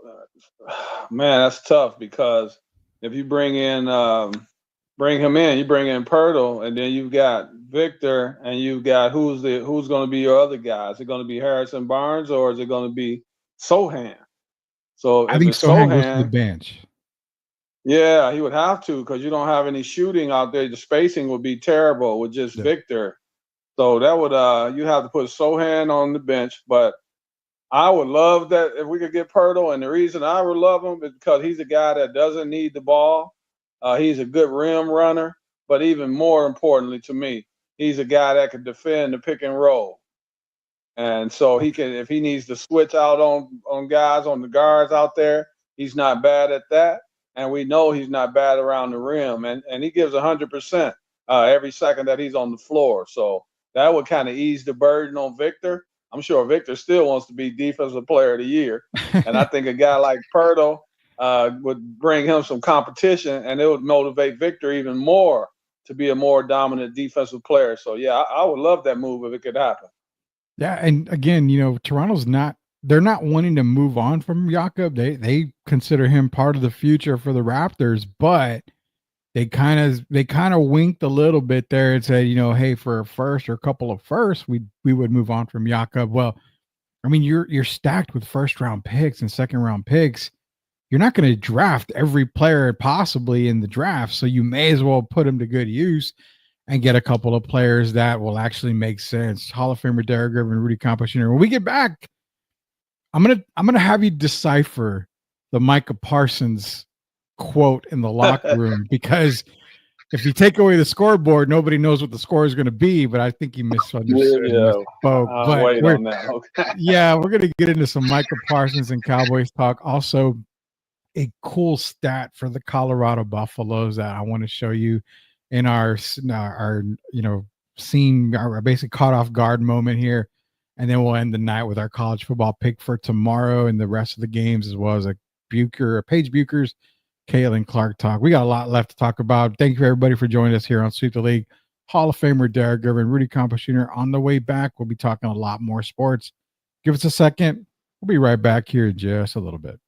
man, that's tough because if you bring him in, you bring in Poeltl, and then you've got Victor, and you've got who's going to be your other guy? Is it going to be Harrison Barnes or is it going to be Sohan? So I think Sohan goes to the bench. Yeah, he would have to because you don't have any shooting out there. The spacing would be terrible with just Victor. So that would you have to put Sohan on the bench. But I would love that if we could get Poeltl. And the reason I would love him is because he's a guy that doesn't need the ball. He's a good rim runner. But even more importantly to me, he's a guy that can defend the pick and roll. And so he can, if he needs to switch out on guys, on the guards out there, he's not bad at that. And we know he's not bad around the rim. And he gives 100% every second that he's on the floor. So that would kind of ease the burden on Victor. I'm sure Victor still wants to be Defensive Player of the Year. And I think a guy like Poeltl would bring him some competition, and it would motivate Victor even more to be a more dominant defensive player. So, yeah, I would love that move if it could happen. Yeah, and again, Toronto's they're not wanting to move on from Jakob. They consider him part of the future for the Raptors, but they kind of winked a little bit there and said, hey, for a first or a couple of firsts, we would move on from Jakob. Well, I mean, you're stacked with first round picks and second round picks. You're not going to draft every player possibly in the draft, so you may as well put them to good use and get a couple of players that will actually make sense. Hall of Famer Derek Griffin, Rudy Campos Jr. When we get back, I'm gonna have you decipher the Micah Parsons quote in the locker room because if you take away the scoreboard, nobody knows what the score is going to be. But I think he misunderstood. I'll wait on that. Okay. Yeah, we're gonna get into some Micah Parsons and Cowboys talk. Also, a cool stat for the Colorado Buffaloes that I want to show you in our scene, our basic caught off guard moment here. And then we'll end the night with our college football pick for tomorrow and the rest of the games, as well as a Paige Bucher's Caitlin Clark talk. We got a lot left to talk about. Thank you, everybody, for joining us here on Sweep the League. Hall of Famer Derek Griffin, Rudy Campos Jr. On the way back, we'll be talking a lot more sports. Give us a second. We'll be right back here in just a little bit.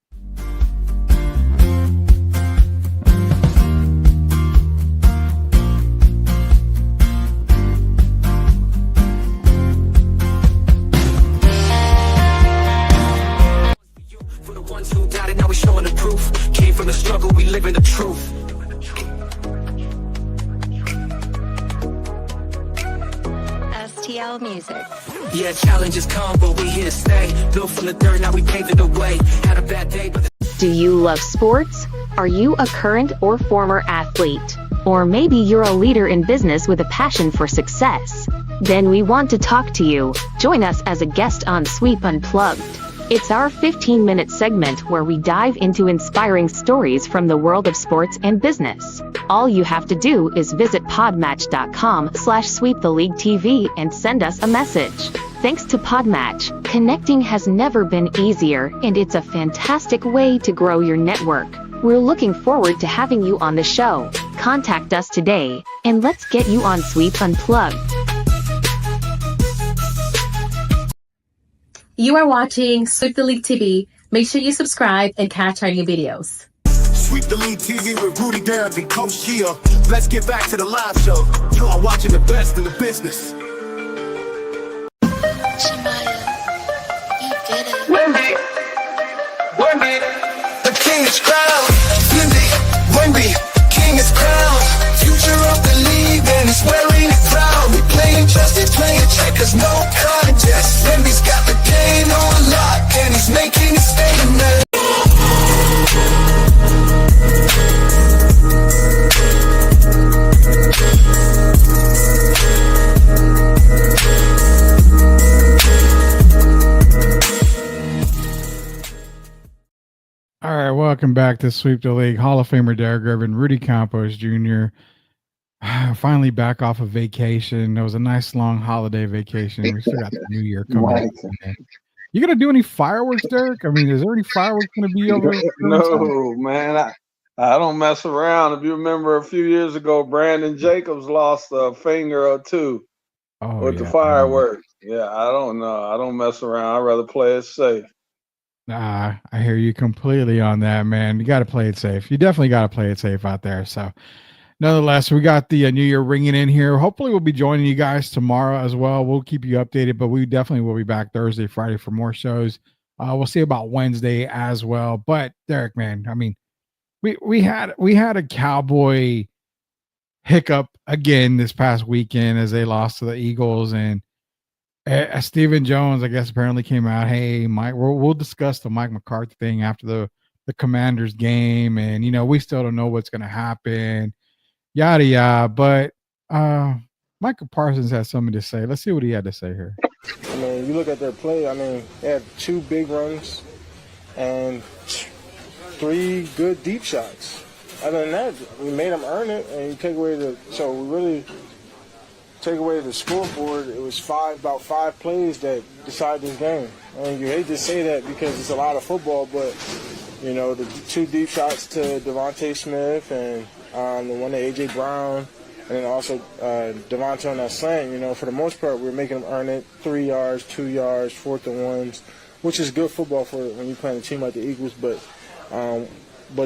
Now we showing the proof. Came from the struggle, we living the truth. STL Music. Yeah, challenges come, but we here to stay. Built from the dirt, now we paved the way. Had a bad day, but do you love sports? Are you a current or former athlete? Or maybe you're a leader in business with a passion for success. Then we want to talk to you. Join us as a guest on Sweep Unplugged. It's our 15-minute segment where we dive into inspiring stories from the world of sports and business. All you have to do is visit podmatch.com/sweeptheleaguetv and send us a message. Thanks to Podmatch, connecting has never been easier, and it's a fantastic way to grow your network. We're looking forward to having you on the show. Contact us today, and let's get you on Sweep Unplugged. You are watching Sweep the League TV. Make sure you subscribe and catch our new videos. Sweep the League TV with Rudy Garrett and Coach Gia. Let's get back to the live show. You are watching the best in the business. Wendy, the king is crowned. Wendy, king is crowned. Future of the league and he's wearing it proud. We playing justice, playing checkers, no contest. Wendy's got the game on lock and he's making it statement. All right, welcome back to Sweep the League. Hall of Famer Derek Irvin, Rudy Campos Jr. Finally back off of vacation. It was a nice long holiday vacation. We still got the New Year coming up. You gonna do any fireworks, Derek? I mean, is there any fireworks gonna be over? No, man. I don't mess around. If you remember a few years ago, Brandon Jacobs lost a finger or two with the fireworks. Yeah, I don't know. I don't mess around. I'd rather play it safe. Nah, I hear you completely on that, man. You got to play it safe. You definitely got to play it safe out there. So, nonetheless, we got the New Year ringing in here. Hopefully, we'll be joining you guys tomorrow as well. We'll keep you updated, but we definitely will be back Thursday, Friday for more shows. We'll see about Wednesday as well. But Derek, man, I mean, we had a Cowboy hiccup again this past weekend as they lost to the Eagles, and Stephen Jones, I guess, apparently came out, hey, Mike, we'll discuss the Mike McCarthy thing after the Commanders game, and we still don't know what's going to happen, yada yada. But Michael Parsons has something to say. Let's see what he had to say here. I mean, you look at their play. I mean, they had 2 big runs and 3 good deep shots. Other than that, we made them earn it, and you take away the scoreboard. It was about 5 plays that decided this game. I mean, you hate to say that because it's a lot of football, but the 2 deep shots to Devontae Smith and the one to A.J. Brown, and then also Devontae on that slant. For the most part, we're making them earn it. 3 yards, 2 yards, 4th and 1s, which is good football for when you're playing a team like the Eagles. But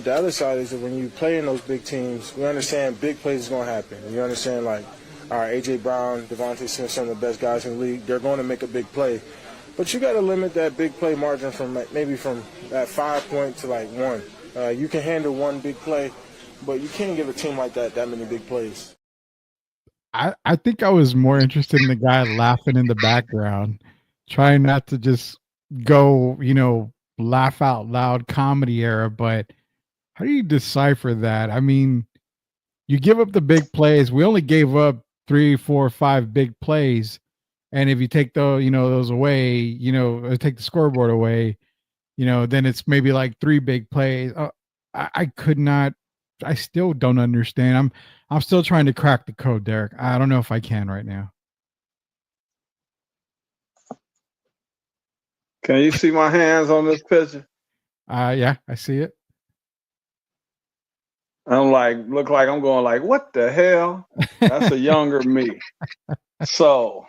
the other side is that when you play in those big teams, we understand big plays is going to happen. You understand, like, all right, A.J. Brown, Devontae Smith, some of the best guys in the league, they're going to make a big play. But you got to limit that big play margin from maybe from that 5 point to like 1. You can handle 1 big play, but you can't give a team like that many big plays. I think I was more interested in the guy laughing in the background, trying not to just go, laugh out loud comedy era. But how do you decipher that? I mean, you give up the big plays. We only gave up 3, 4, 5 big plays, and if you take those away, or take the scoreboard away, then it's maybe like 3 big plays. I still don't understand. I'm still trying to crack the code, Derek. I don't know if I can right now. Can you see my hands on this picture? Yeah, I see it. Look like I'm going like, what the hell? That's a younger me. So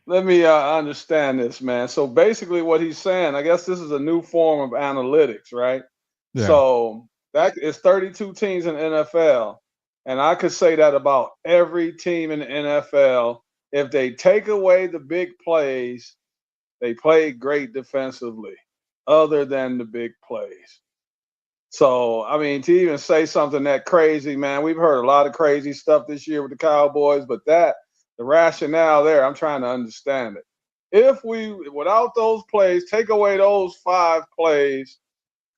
let me understand this, man. So basically what he's saying, I guess this is a new form of analytics, right? Yeah. So that is 32 teams in the NFL. And I could say that about every team in the NFL. If they take away the big plays, they play great defensively, other than the big plays. So, I mean, to even say something that crazy, man, we've heard a lot of crazy stuff this year with the Cowboys, but the rationale there, I'm trying to understand it. If we, without those plays, take away those 5 plays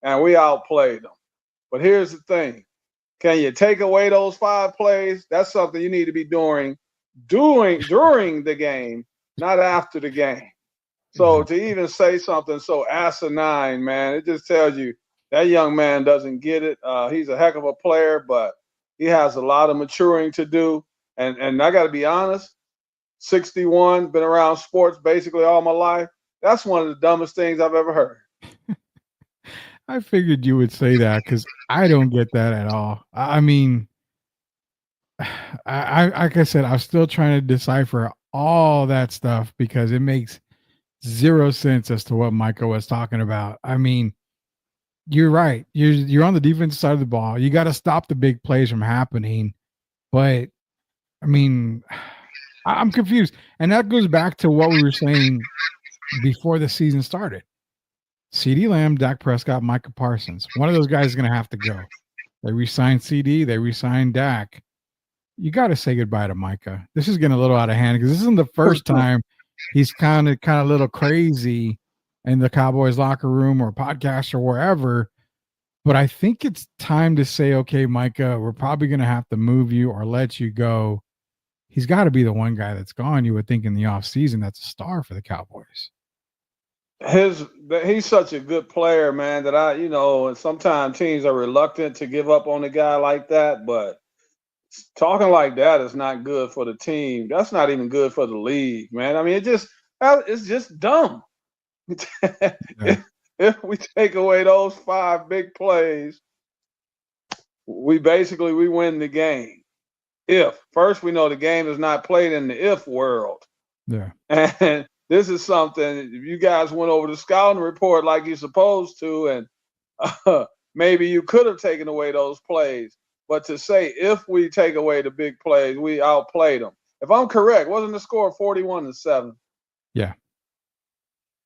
and we outplayed them. But here's the thing. Can you take away those 5 plays? That's something you need to be doing during the game, not after the game. So to even say something so asinine, man, it just tells you that young man doesn't get it. He's a heck of a player, but he has a lot of maturing to do. And I got to be honest, 61, been around sports basically all my life. That's one of the dumbest things I've ever heard. I figured you would say that because I don't get that at all. I mean, like I said, I'm still trying to decipher all that stuff because it makes zero sense as to what Micah was talking about. I mean, you're right. You're on the defensive side of the ball. You got to stop the big plays from happening. But I mean, I'm confused, and that goes back to what we were saying before the season started. CeeDee Lamb, Dak Prescott, Micah Parsons. One of those guys is going to have to go. They re-signed CD. They re-signed Dak. You got to say goodbye to Micah. This is getting a little out of hand because this isn't the first time he's kind of a little crazy in the Cowboys locker room or podcast or wherever. But I think it's time to say, okay, Micah, we're probably going to have to move you or let you go. He's got to be the one guy that's gone, you would think, in the offseason that's a star for the Cowboys. He's such a good player, man, that and sometimes teams are reluctant to give up on a guy like that, but talking like that is not good for the team. That's not even good for the league, man. I mean, it's just dumb. Yeah. If we take away those 5 big plays, we win the game. First we know the game is not played in the if world. Yeah. And this is something, if you guys went over the scouting report like you're supposed to, and maybe you could have taken away those plays. But to say if we take away the big plays, we outplayed them. If I'm correct, wasn't the score 41-7? Yeah.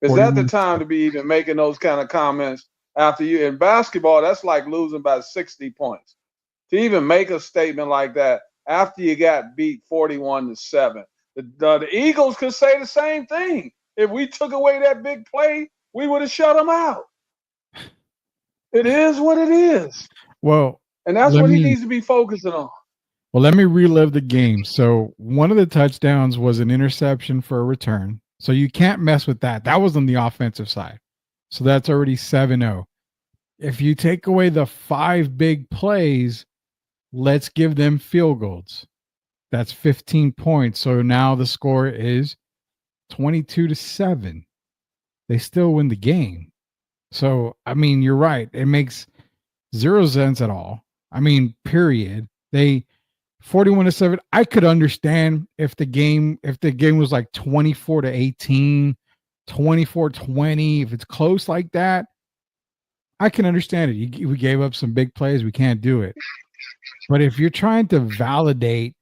Is that the time to be even making those kind of comments after you? In basketball, that's like losing by 60 points. To even make a statement like that after you got beat 41-7. The Eagles could say the same thing. If we took away that big play, we would have shut them out. It is what it is. Well, and that's what he needs to be focusing on. Well, let me relive the game. So one of the touchdowns was an interception for a return. So you can't mess with that. That was on the offensive side. So that's already 7-0. If you take away the 5 big plays, let's give them field goals. That's 15 points. So now the score is 22-7. They still win the game. So, I mean, you're right. It makes zero sense at all. I mean, period. They 41-7. I could understand if the game was like 24-18, 24-20. If it's close like that, I can understand it. We gave up some big plays. We can't do it. But if you're trying to validate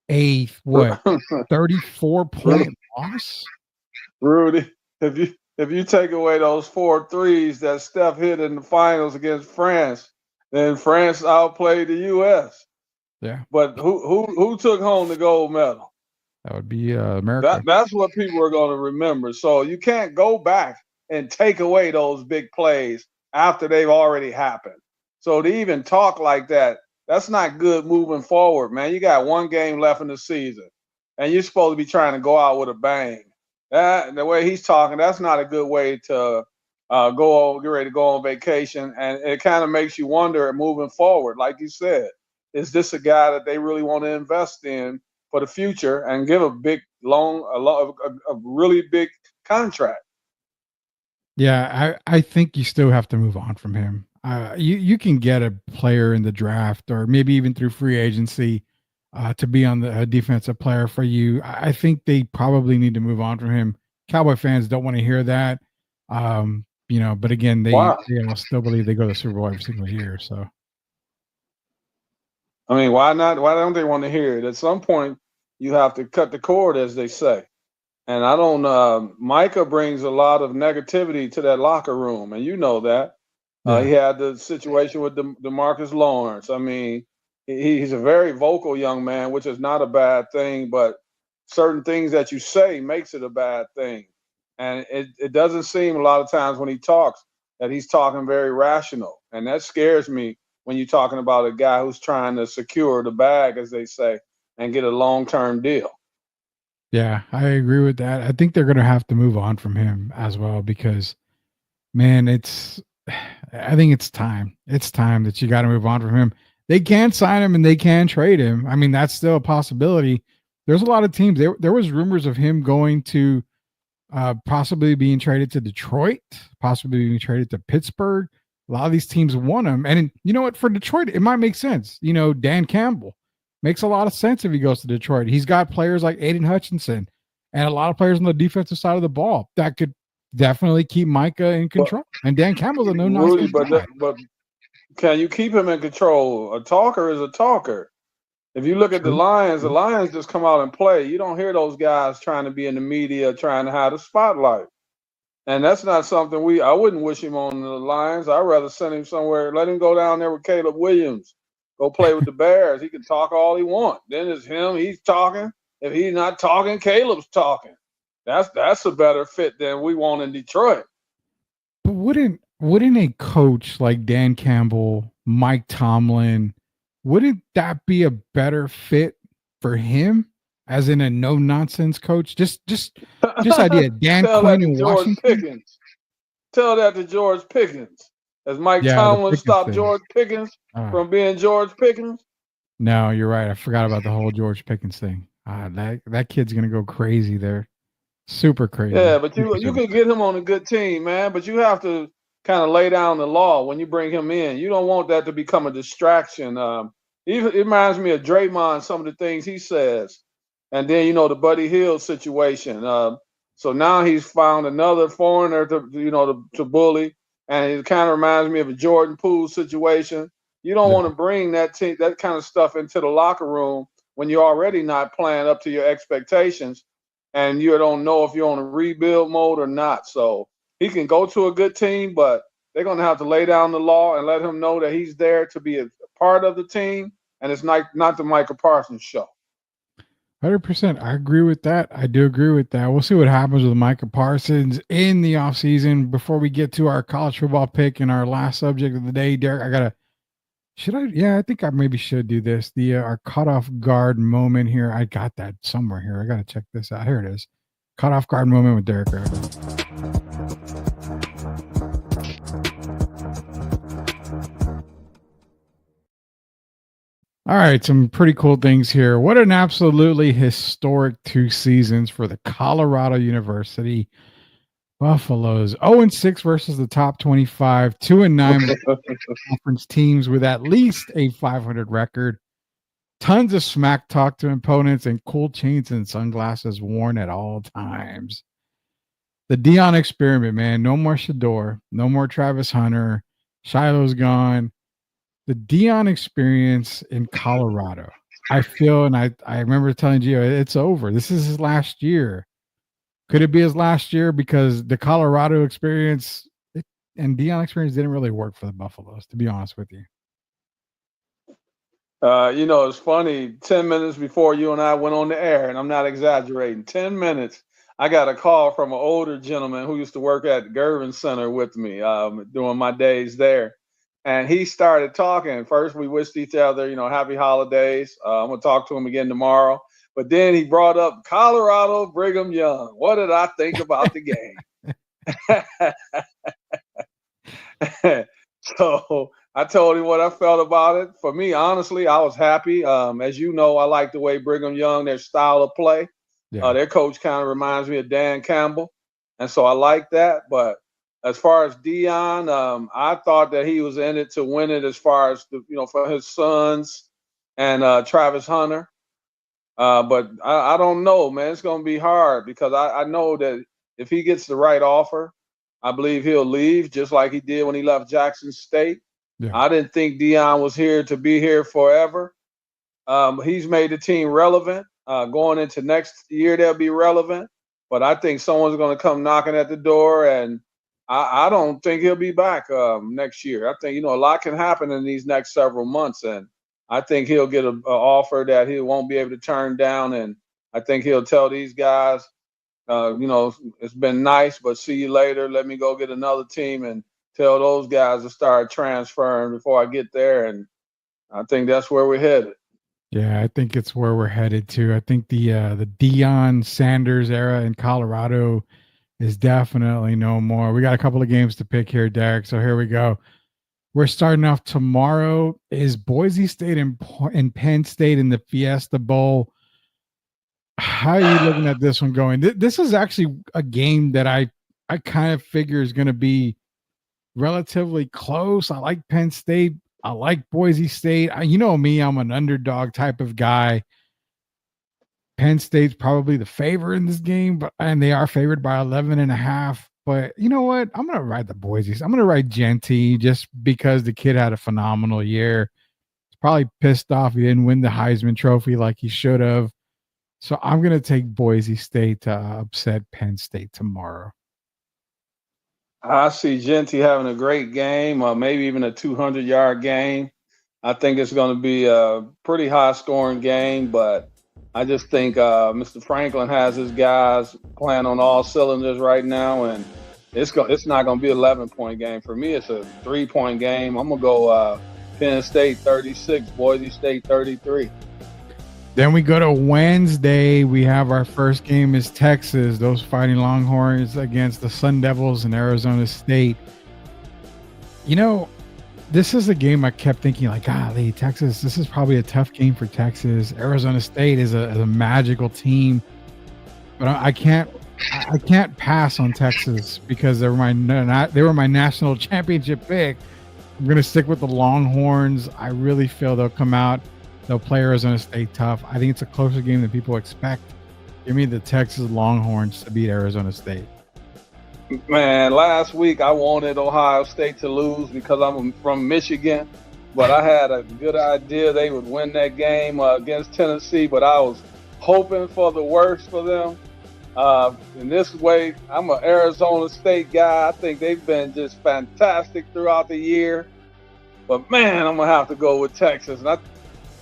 a 34-point loss, Rudy, if you take away those 4 threes that Steph hit in the finals against France, then France outplayed the U.S. Yeah. But who took home the gold medal? That would be America. That's what people are going to remember. So you can't go back and take away those big plays after they've already happened. So to even talk like that, that's not good moving forward, man. You got 1 game left in the season, and you're supposed to be trying to go out with a bang. The way he's talking, that's not a good way to get ready to go on vacation. And it kind of makes you wonder moving forward, like you said, is this a guy that they really want to invest in for the future and give a really big contract? Yeah, I think you still have to move on from him. You can get a player in the draft or maybe even through free agency to be on the defensive player for you. I think they probably need to move on from him. Cowboy fans don't want to hear that. But again, they still believe they go to the Super Bowl every single year. So, I mean, why not? Why don't they want to hear it? At some point, you have to cut the cord, as they say. And I don't. Micah brings a lot of negativity to that locker room, and you know that. He had the situation with DeMarcus Lawrence. I mean, he's a very vocal young man, which is not a bad thing, but certain things that you say makes it a bad thing. And it doesn't seem a lot of times when he talks that he's talking very rational. And that scares me when you're talking about a guy who's trying to secure the bag, as they say, and get a long-term deal. Yeah, I agree with that. I think they're going to have to move on from him as well because, man, I think it's time. It's time that you got to move on from him. They can sign him and they can trade him. I mean, that's still a possibility. There's a lot of teams. There was rumors of him going to possibly being traded to Detroit, possibly being traded to Pittsburgh. A lot of these teams want him. And you know what? For Detroit, it might make sense. You know, Dan Campbell makes a lot of sense if he goes to Detroit. He's got players like Aiden Hutchinson and a lot of players on the defensive side of the ball that could definitely keep Micah in control. And Dan Campbell's a no-nonsense guy. But can you keep him in control? A talker is a talker. If you look at the Lions just come out and play. You don't hear those guys trying to be in the media, trying to have the spotlight. And that's not something I wouldn't wish him on the Lions. I'd rather send him somewhere. Let him go down there with Caleb Williams. Go play with the Bears. He can talk all he wants. Then it's him. He's talking. If he's not talking, Caleb's talking. That's a better fit than we want in Detroit. But wouldn't a coach like Dan Campbell, Mike Tomlin, wouldn't that be a better fit for him as in a no-nonsense coach? Just idea. Dan Quinn in Washington. Pickens. Tell that to George Pickens. As Mike Tomlin stopped George Pickens from being George Pickens. No, you're right. I forgot about the whole George Pickens thing. That kid's gonna go crazy there. Super crazy. Yeah, but you can get him on a good team, man. But you have to kind of lay down the law when you bring him in. You don't want that to become a distraction. It reminds me of Draymond, some of the things he says. And then, you know, the Buddy Hield situation. So now he's found another foreigner to bully. And it kind of reminds me of a Jordan Poole situation. You don't want to bring that kind of stuff into the locker room when you're already not playing up to your expectations and you don't know if you're on a rebuild mode or not. So he can go to a good team, but they're going to have to lay down the law and let him know that he's there to be a part of the team, and it's not the Micah Parsons show. 100%. I agree with that. I do agree with that. We'll see what happens with Micah Parsons in the offseason. Before we get to our college football pick and our last subject of the day, Derek, I think I maybe should do this. Our cutoff guard moment here. I got that somewhere here. I got to check this out. Here it is. Cutoff guard moment with Derek Rader. All right, some pretty cool things here. What an absolutely historic 2 seasons for the Colorado University Buffaloes. 0-6 versus the top 25, 2-9 conference teams with at least a 500 record. Tons of smack talk to opponents and cool chains and sunglasses worn at all times. The Deion experiment, man. No more Shador. No more Travis Hunter. Shiloh's gone. The Deion experience in Colorado. I feel, and I remember telling Gio, it's over. This is his last year. Could it be his last year? Because the Colorado experience and Deion experience didn't really work for the Buffaloes, to be honest with you. It's funny. 10 minutes before you and I went on the air, and I'm not exaggerating, 10 minutes, I got a call from an older gentleman who used to work at Gervin Center with me during my days there. And he started talking. First, we wished each other, happy holidays. I'm going to talk to him again tomorrow. But then he brought up Colorado Brigham Young. What did I think about the game? So I told him what I felt about it. For me, honestly, I was happy. As you know, I like the way Brigham Young, their style of play. Yeah. Their coach kind of reminds me of Dan Campbell. And so I like that. But as far as Deion, I thought that he was in it to win it as far as, for his sons and Travis Hunter. But I don't know, man. It's going to be hard because I know that if he gets the right offer, I believe he'll leave just like he did when he left Jackson State. Yeah. I didn't think Deion was here to be here forever. He's made the team relevant. Going into next year, they'll be relevant. But I think someone's going to come knocking at the door, and I don't think he'll be back next year. I think, a lot can happen in these next several months, and I think he'll get an offer that he won't be able to turn down, and I think he'll tell these guys, it's been nice, but see you later. Let me go get another team and tell those guys to start transferring before I get there. And I think that's where we're headed. Yeah, I think it's where we're headed to. I think the Deion Sanders era in Colorado is definitely no more. We got a couple of games to pick here, Derek. So here we go. We're starting off tomorrow. Is Boise State and Penn State in the Fiesta Bowl? How are you looking at this one going? This is actually a game that I kind of figure is going to be relatively close. I like Penn State. I like Boise State. You know me, I'm an underdog type of guy. Penn State's probably the favorite in this game, and they are favored by 11.5. But you know what? I'm going to ride the Boise. I'm going to ride Genty just because the kid had a phenomenal year. He's probably pissed off he didn't win the Heisman Trophy like he should have. So I'm going to take Boise State to upset Penn State tomorrow. I see Genty having a great game, maybe even a 200-yard game. I think it's going to be a pretty high-scoring game, but I just think Mr. Franklin has his guys playing on all cylinders right now, and it's not going to be an 11-point game. For me, it's a 3-point game. I'm going to go Penn State 36, Boise State 33. Then we go to Wednesday. We have our first game is Texas, those Fighting Longhorns against the Sun Devils in Arizona State. You know, this is a game I kept thinking like, golly, Texas, this is probably a tough game for Texas. Arizona State is a magical team, but I can't pass on Texas because they were my national championship pick. I'm going to stick with the Longhorns. I really feel they'll come out. They'll play Arizona State tough. I think it's a closer game than people expect. Give me the Texas Longhorns to beat Arizona State. Man, last week I wanted Ohio State to lose because I'm from Michigan, but I had a good idea they would win that game against Tennessee, but I was hoping for the worst for them. In this way, I'm an Arizona State guy. I think they've been just fantastic throughout the year. But, man, I'm going to have to go with Texas. And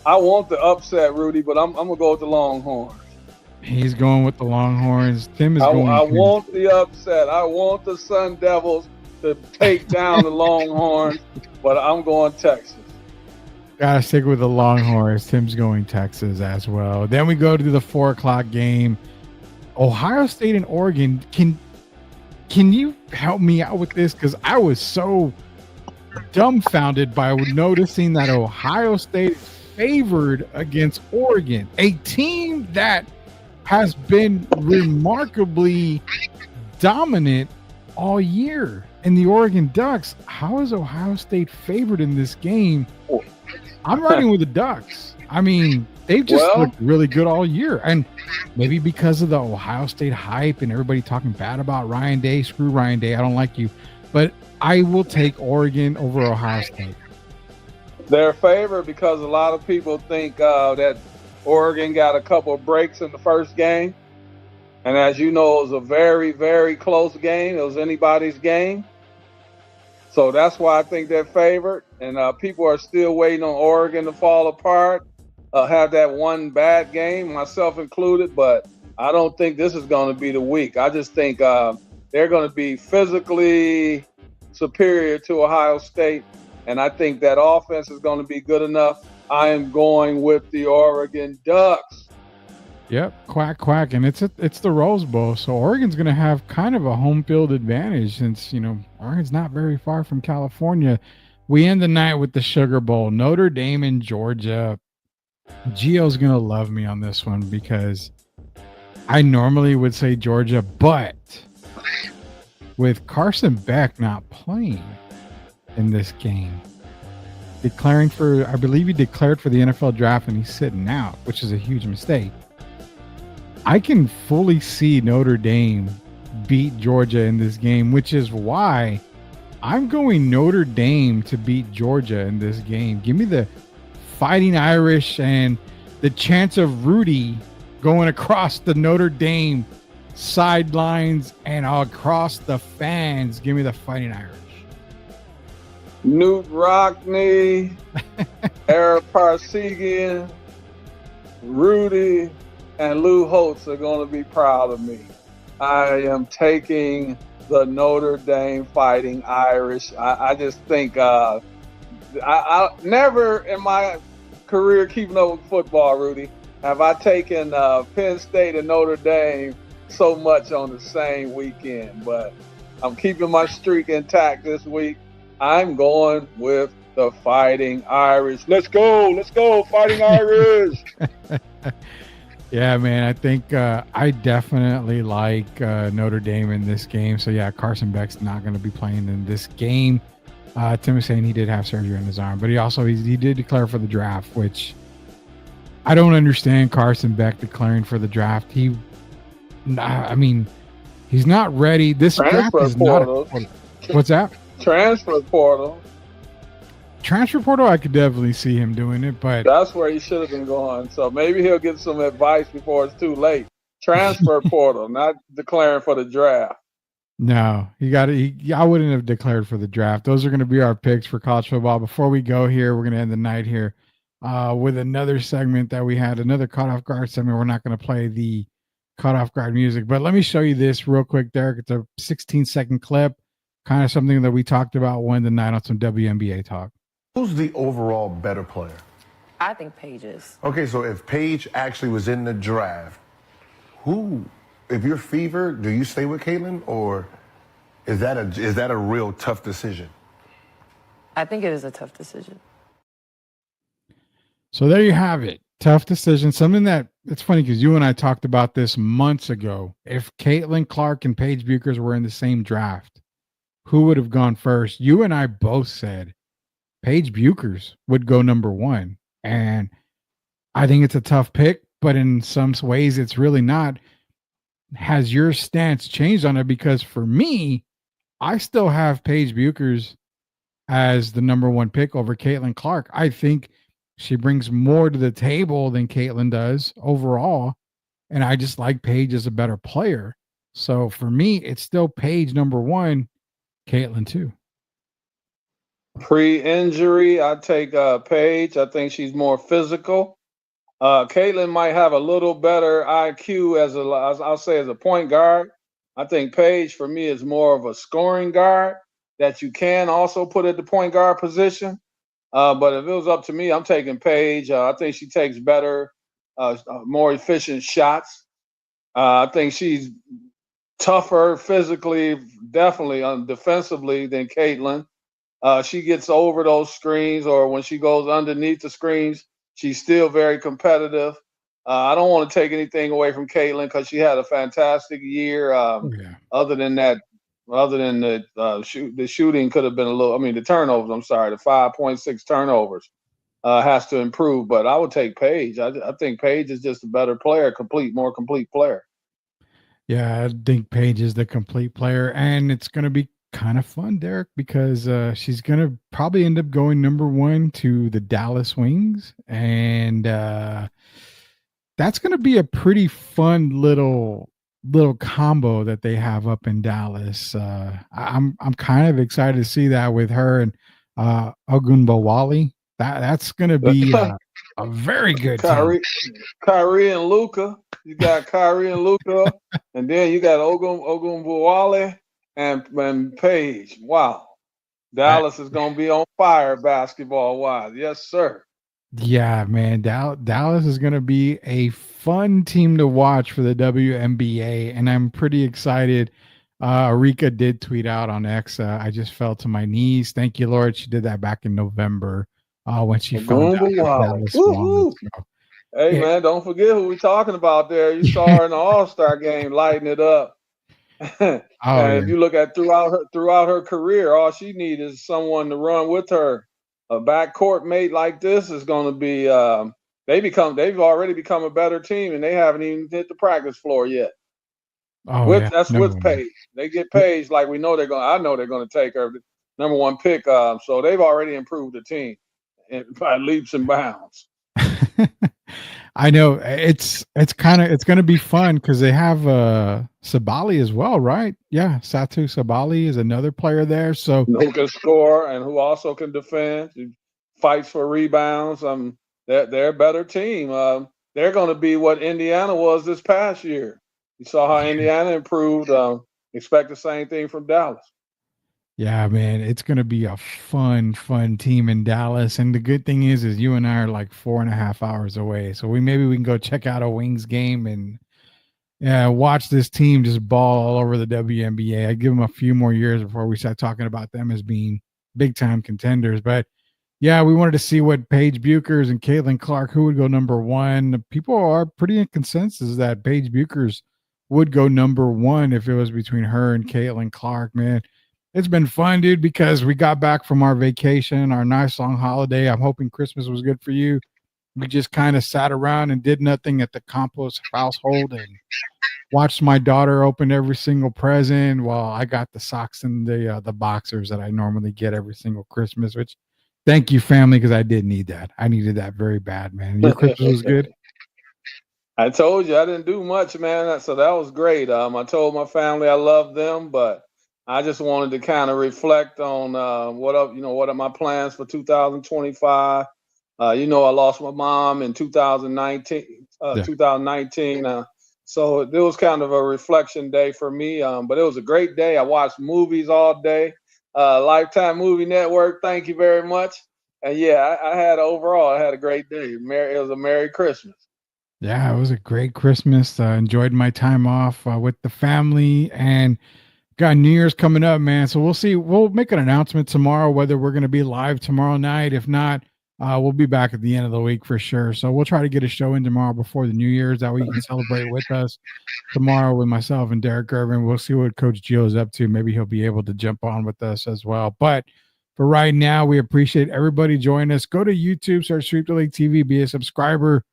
I want the upset, Rudy, but I'm going to go with the Longhorns. He's going with the Longhorns. Tim is going. I want the upset. I want the Sun Devils to take down the Longhorns, but I'm going Texas. Gotta stick with the Longhorns. Tim's going Texas as well. Then we go to the 4:00 game. Ohio State and Oregon. Can you help me out with this? Because I was so dumbfounded by noticing that Ohio State is favored against Oregon, a team that has been remarkably dominant all year. And the Oregon Ducks, how is Ohio State favored in this game? I'm riding with the Ducks. I mean, they've just looked really good all year. And maybe because of the Ohio State hype and everybody talking bad about Ryan Day, screw Ryan Day, I don't like you. But I will take Oregon over Ohio State. They're favored because a lot of people think that Oregon got a couple of breaks in the first game. And as you know, it was a very, very close game. It was anybody's game. So that's why I think they're favored. And people are still waiting on Oregon to fall apart, have that one bad game, myself included. But I don't think this is going to be the week. I just think they're going to be physically superior to Ohio State. And I think that offense is going to be good enough. I am going with the Oregon Ducks. Yep, quack, quack. And it's the Rose Bowl. So Oregon's going to have kind of a home field advantage since, Oregon's not very far from California. We end the night with the Sugar Bowl, Notre Dame and Georgia. Gio's going to love me on this one because I normally would say Georgia, but with Carson Beck not playing in this game, I believe he declared for the NFL draft and he's sitting out, which is a huge mistake. I can fully see Notre Dame beat Georgia in this game, which is why I'm going Notre Dame to beat Georgia in this game. Give me the Fighting Irish and the chance of Rudy going across the Notre Dame sidelines and across the fans. Give me the Fighting Irish. Newt Rockney, Eric Parsegian, Rudy, and Lou Holtz are going to be proud of me. I am taking the Notre Dame Fighting Irish. I just think I never in my career keeping up with football, Rudy, have I taken Penn State and Notre Dame so much on the same weekend. But I'm keeping my streak intact this week. I'm going with the Fighting Irish. Let's go, Fighting Irish. Yeah, man, I think I definitely like Notre Dame in this game. So, yeah, Carson Beck's not going to be playing in this game. Tim was saying he did have surgery on his arm, but he did declare for the draft, which I don't understand Carson Beck declaring for the draft. He's not ready. This draft is not. What's that? Transfer portal. Transfer portal, I could definitely see him doing it, but that's where he should have been going. So maybe he'll get some advice before it's too late. Transfer portal, not declaring for the draft. No, I wouldn't have declared for the draft. Those are going to be our picks for college football. Before we go here, we're going to end the night here with another segment that we had, another caught off guard segment. We're not going to play the caught off guard music, but let me show you this real quick, Derek. It's a 16-second clip, kind of something that we talked about when the night on some WNBA talk. Who's the overall better player? I think Paige is. Okay, so if Paige actually was in the draft, if you're Fever, do you stay with Caitlin, or is that a real tough decision? I think it is a tough decision. So there you have it. Tough decision. Something that it's funny because you and I talked about this months ago. If Caitlin Clark and Paige Bueckers were in the same draft, who would have gone first? You and I both said Paige Bueckers would go number one. And I think it's a tough pick, but in some ways it's really not. Has your stance changed on it? Because for me, I still have Paige Bueckers as the number one pick over Caitlin Clark. I think she brings more to the table than Caitlin does overall. And I just like Paige as a better player. So for me, it's still Paige number one, Caitlin two. Pre-injury, I take Paige. I think she's more physical. Caitlin might have a little better IQ as a point guard. I think Paige, for me, is more of a scoring guard that you can also put at the point guard position. But if it was up to me, I'm taking Paige. I think she takes better, more efficient shots. I think she's tougher physically, definitely defensively than Caitlin. She gets over those screens, or when she goes underneath the screens, she's still very competitive. I don't want to take anything away from Caitlin because she had a fantastic year. Other than the shooting could have been the turnovers, the 5.6 turnovers has to improve. But I would take Paige. I think Paige is just a better player, more complete player. Yeah, I think Paige is the complete player. And it's going to be kind of fun, Derek, because she's going to probably end up going number one to the Dallas Wings. And that's going to be a pretty fun little combo that they have up in Dallas. I'm kind of excited to see that with her and Ogunbowale. That's going to be a very good Kyrie and Luka. You got Kyrie and Luka, and then you got Ogunbowale and Paige. Wow. Dallas is going to be on fire basketball-wise. Yes, sir. Yeah, man. Dallas is going to be a fun team to watch for the WNBA, and I'm pretty excited. Rika did tweet out on X, I just fell to my knees. Thank you, Lord. She did that back in November when she found out Dallas won. Hey, man, don't forget who we're talking about there. You saw her in the All-Star game lighting it up. If you look at throughout her career, all she needs is someone to run with her. A backcourt mate like this is going to be they've already become a better team, and they haven't even hit the practice floor yet. That's with Paige. They get Paige like I know they're going to take her number one pick. So they've already improved the team by leaps and bounds. I know it's going to be fun because they have Sabali as well, right? Yeah, Satu Sabali is another player there. So who can score and who also can defend, who fights for rebounds. They're a better team. They're going to be what Indiana was this past year. You saw how Indiana improved. expect the same thing from Dallas. Yeah, man, it's going to be a fun team in Dallas. And the good thing is you and I are like 4.5 hours away. So maybe we can go check out a Wings game and watch this team just ball all over the WNBA. I'd give them a few more years before we start talking about them as being big time contenders. But yeah, we wanted to see what Paige Buchers and Caitlin Clark, who would go number one. People are pretty in consensus that Paige Buchers would go number one if it was between her and Caitlin Clark, man. It's been fun, dude, because we got back from our vacation, our nice long holiday. I'm hoping Christmas was good for you. We just kind of sat around and did nothing at the Campos household and watched my daughter open every single present while I got the socks and the boxers that I normally get every single Christmas, which thank you, family, because I did need that. I needed that very bad, man. Your Christmas was good? I told you I didn't do much, man. So that was great. I told my family I love them, but I just wanted to kind of reflect on what are my plans for 2025. I lost my mom in 2019. So it was kind of a reflection day for me. But it was a great day. I watched movies all day. Lifetime Movie Network. Thank you very much. And yeah, I had a great day. It was a Merry Christmas. Yeah, it was a great Christmas. Enjoyed my time off with the family and got New Year's coming up, man. So we'll see. We'll make an announcement tomorrow whether we're going to be live tomorrow night. If not, we'll be back at the end of the week for sure. So we'll try to get a show in tomorrow before the New Year's. That way you can celebrate with us tomorrow with myself and Derek Irvin. We'll see what Coach Gio is up to. Maybe he'll be able to jump on with us as well. But for right now, we appreciate everybody joining us. Go to YouTube, search Sweep the League TV, be a subscriber.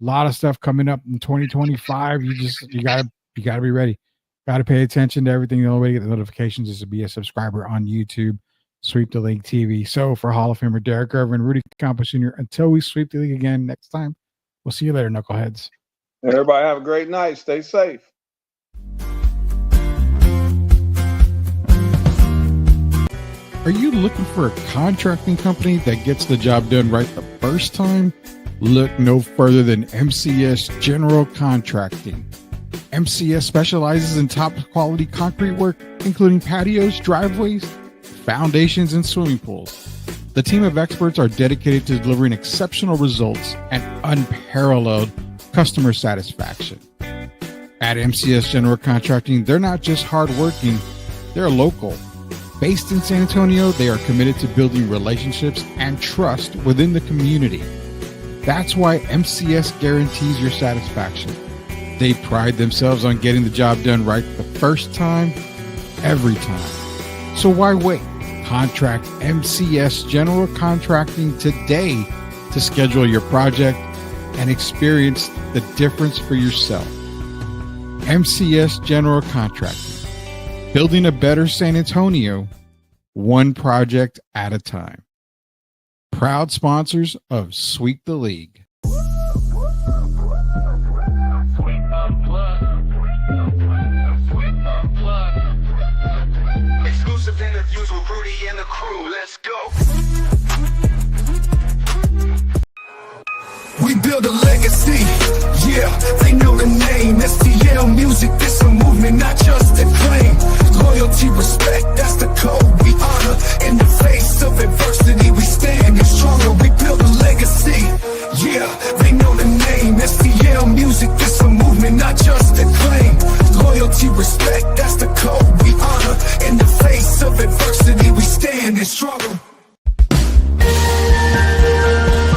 A lot of stuff coming up in 2025. You gotta be ready. Got to pay attention to everything. The only way to get the notifications is to be a subscriber on YouTube, Sweep the League TV. So for Hall of Famer Derek Irvin, Rudy Campos Jr., until we sweep the league again next time, we'll see you later, Knuckleheads. Everybody have a great night. Stay safe. Are you looking for a contracting company that gets the job done right the first time? Look no further than MCS General Contracting. MCS specializes in top quality concrete work, including patios, driveways, foundations, and swimming pools. The team of experts are dedicated to delivering exceptional results and unparalleled customer satisfaction. At MCS General Contracting, they're not just hardworking, they're local. Based in San Antonio, they are committed to building relationships and trust within the community. That's why MCS guarantees your satisfaction. They pride themselves on getting the job done right the first time, every time. So why wait? Contract MCS General Contracting today to schedule your project and experience the difference for yourself. MCS General Contracting. Building a better San Antonio, one project at a time. Proud sponsors of Sweep the League. Exclusive interviews with Rudy and the crew. Let's go. We build a legacy. Yeah, they know the name. STL Music. This a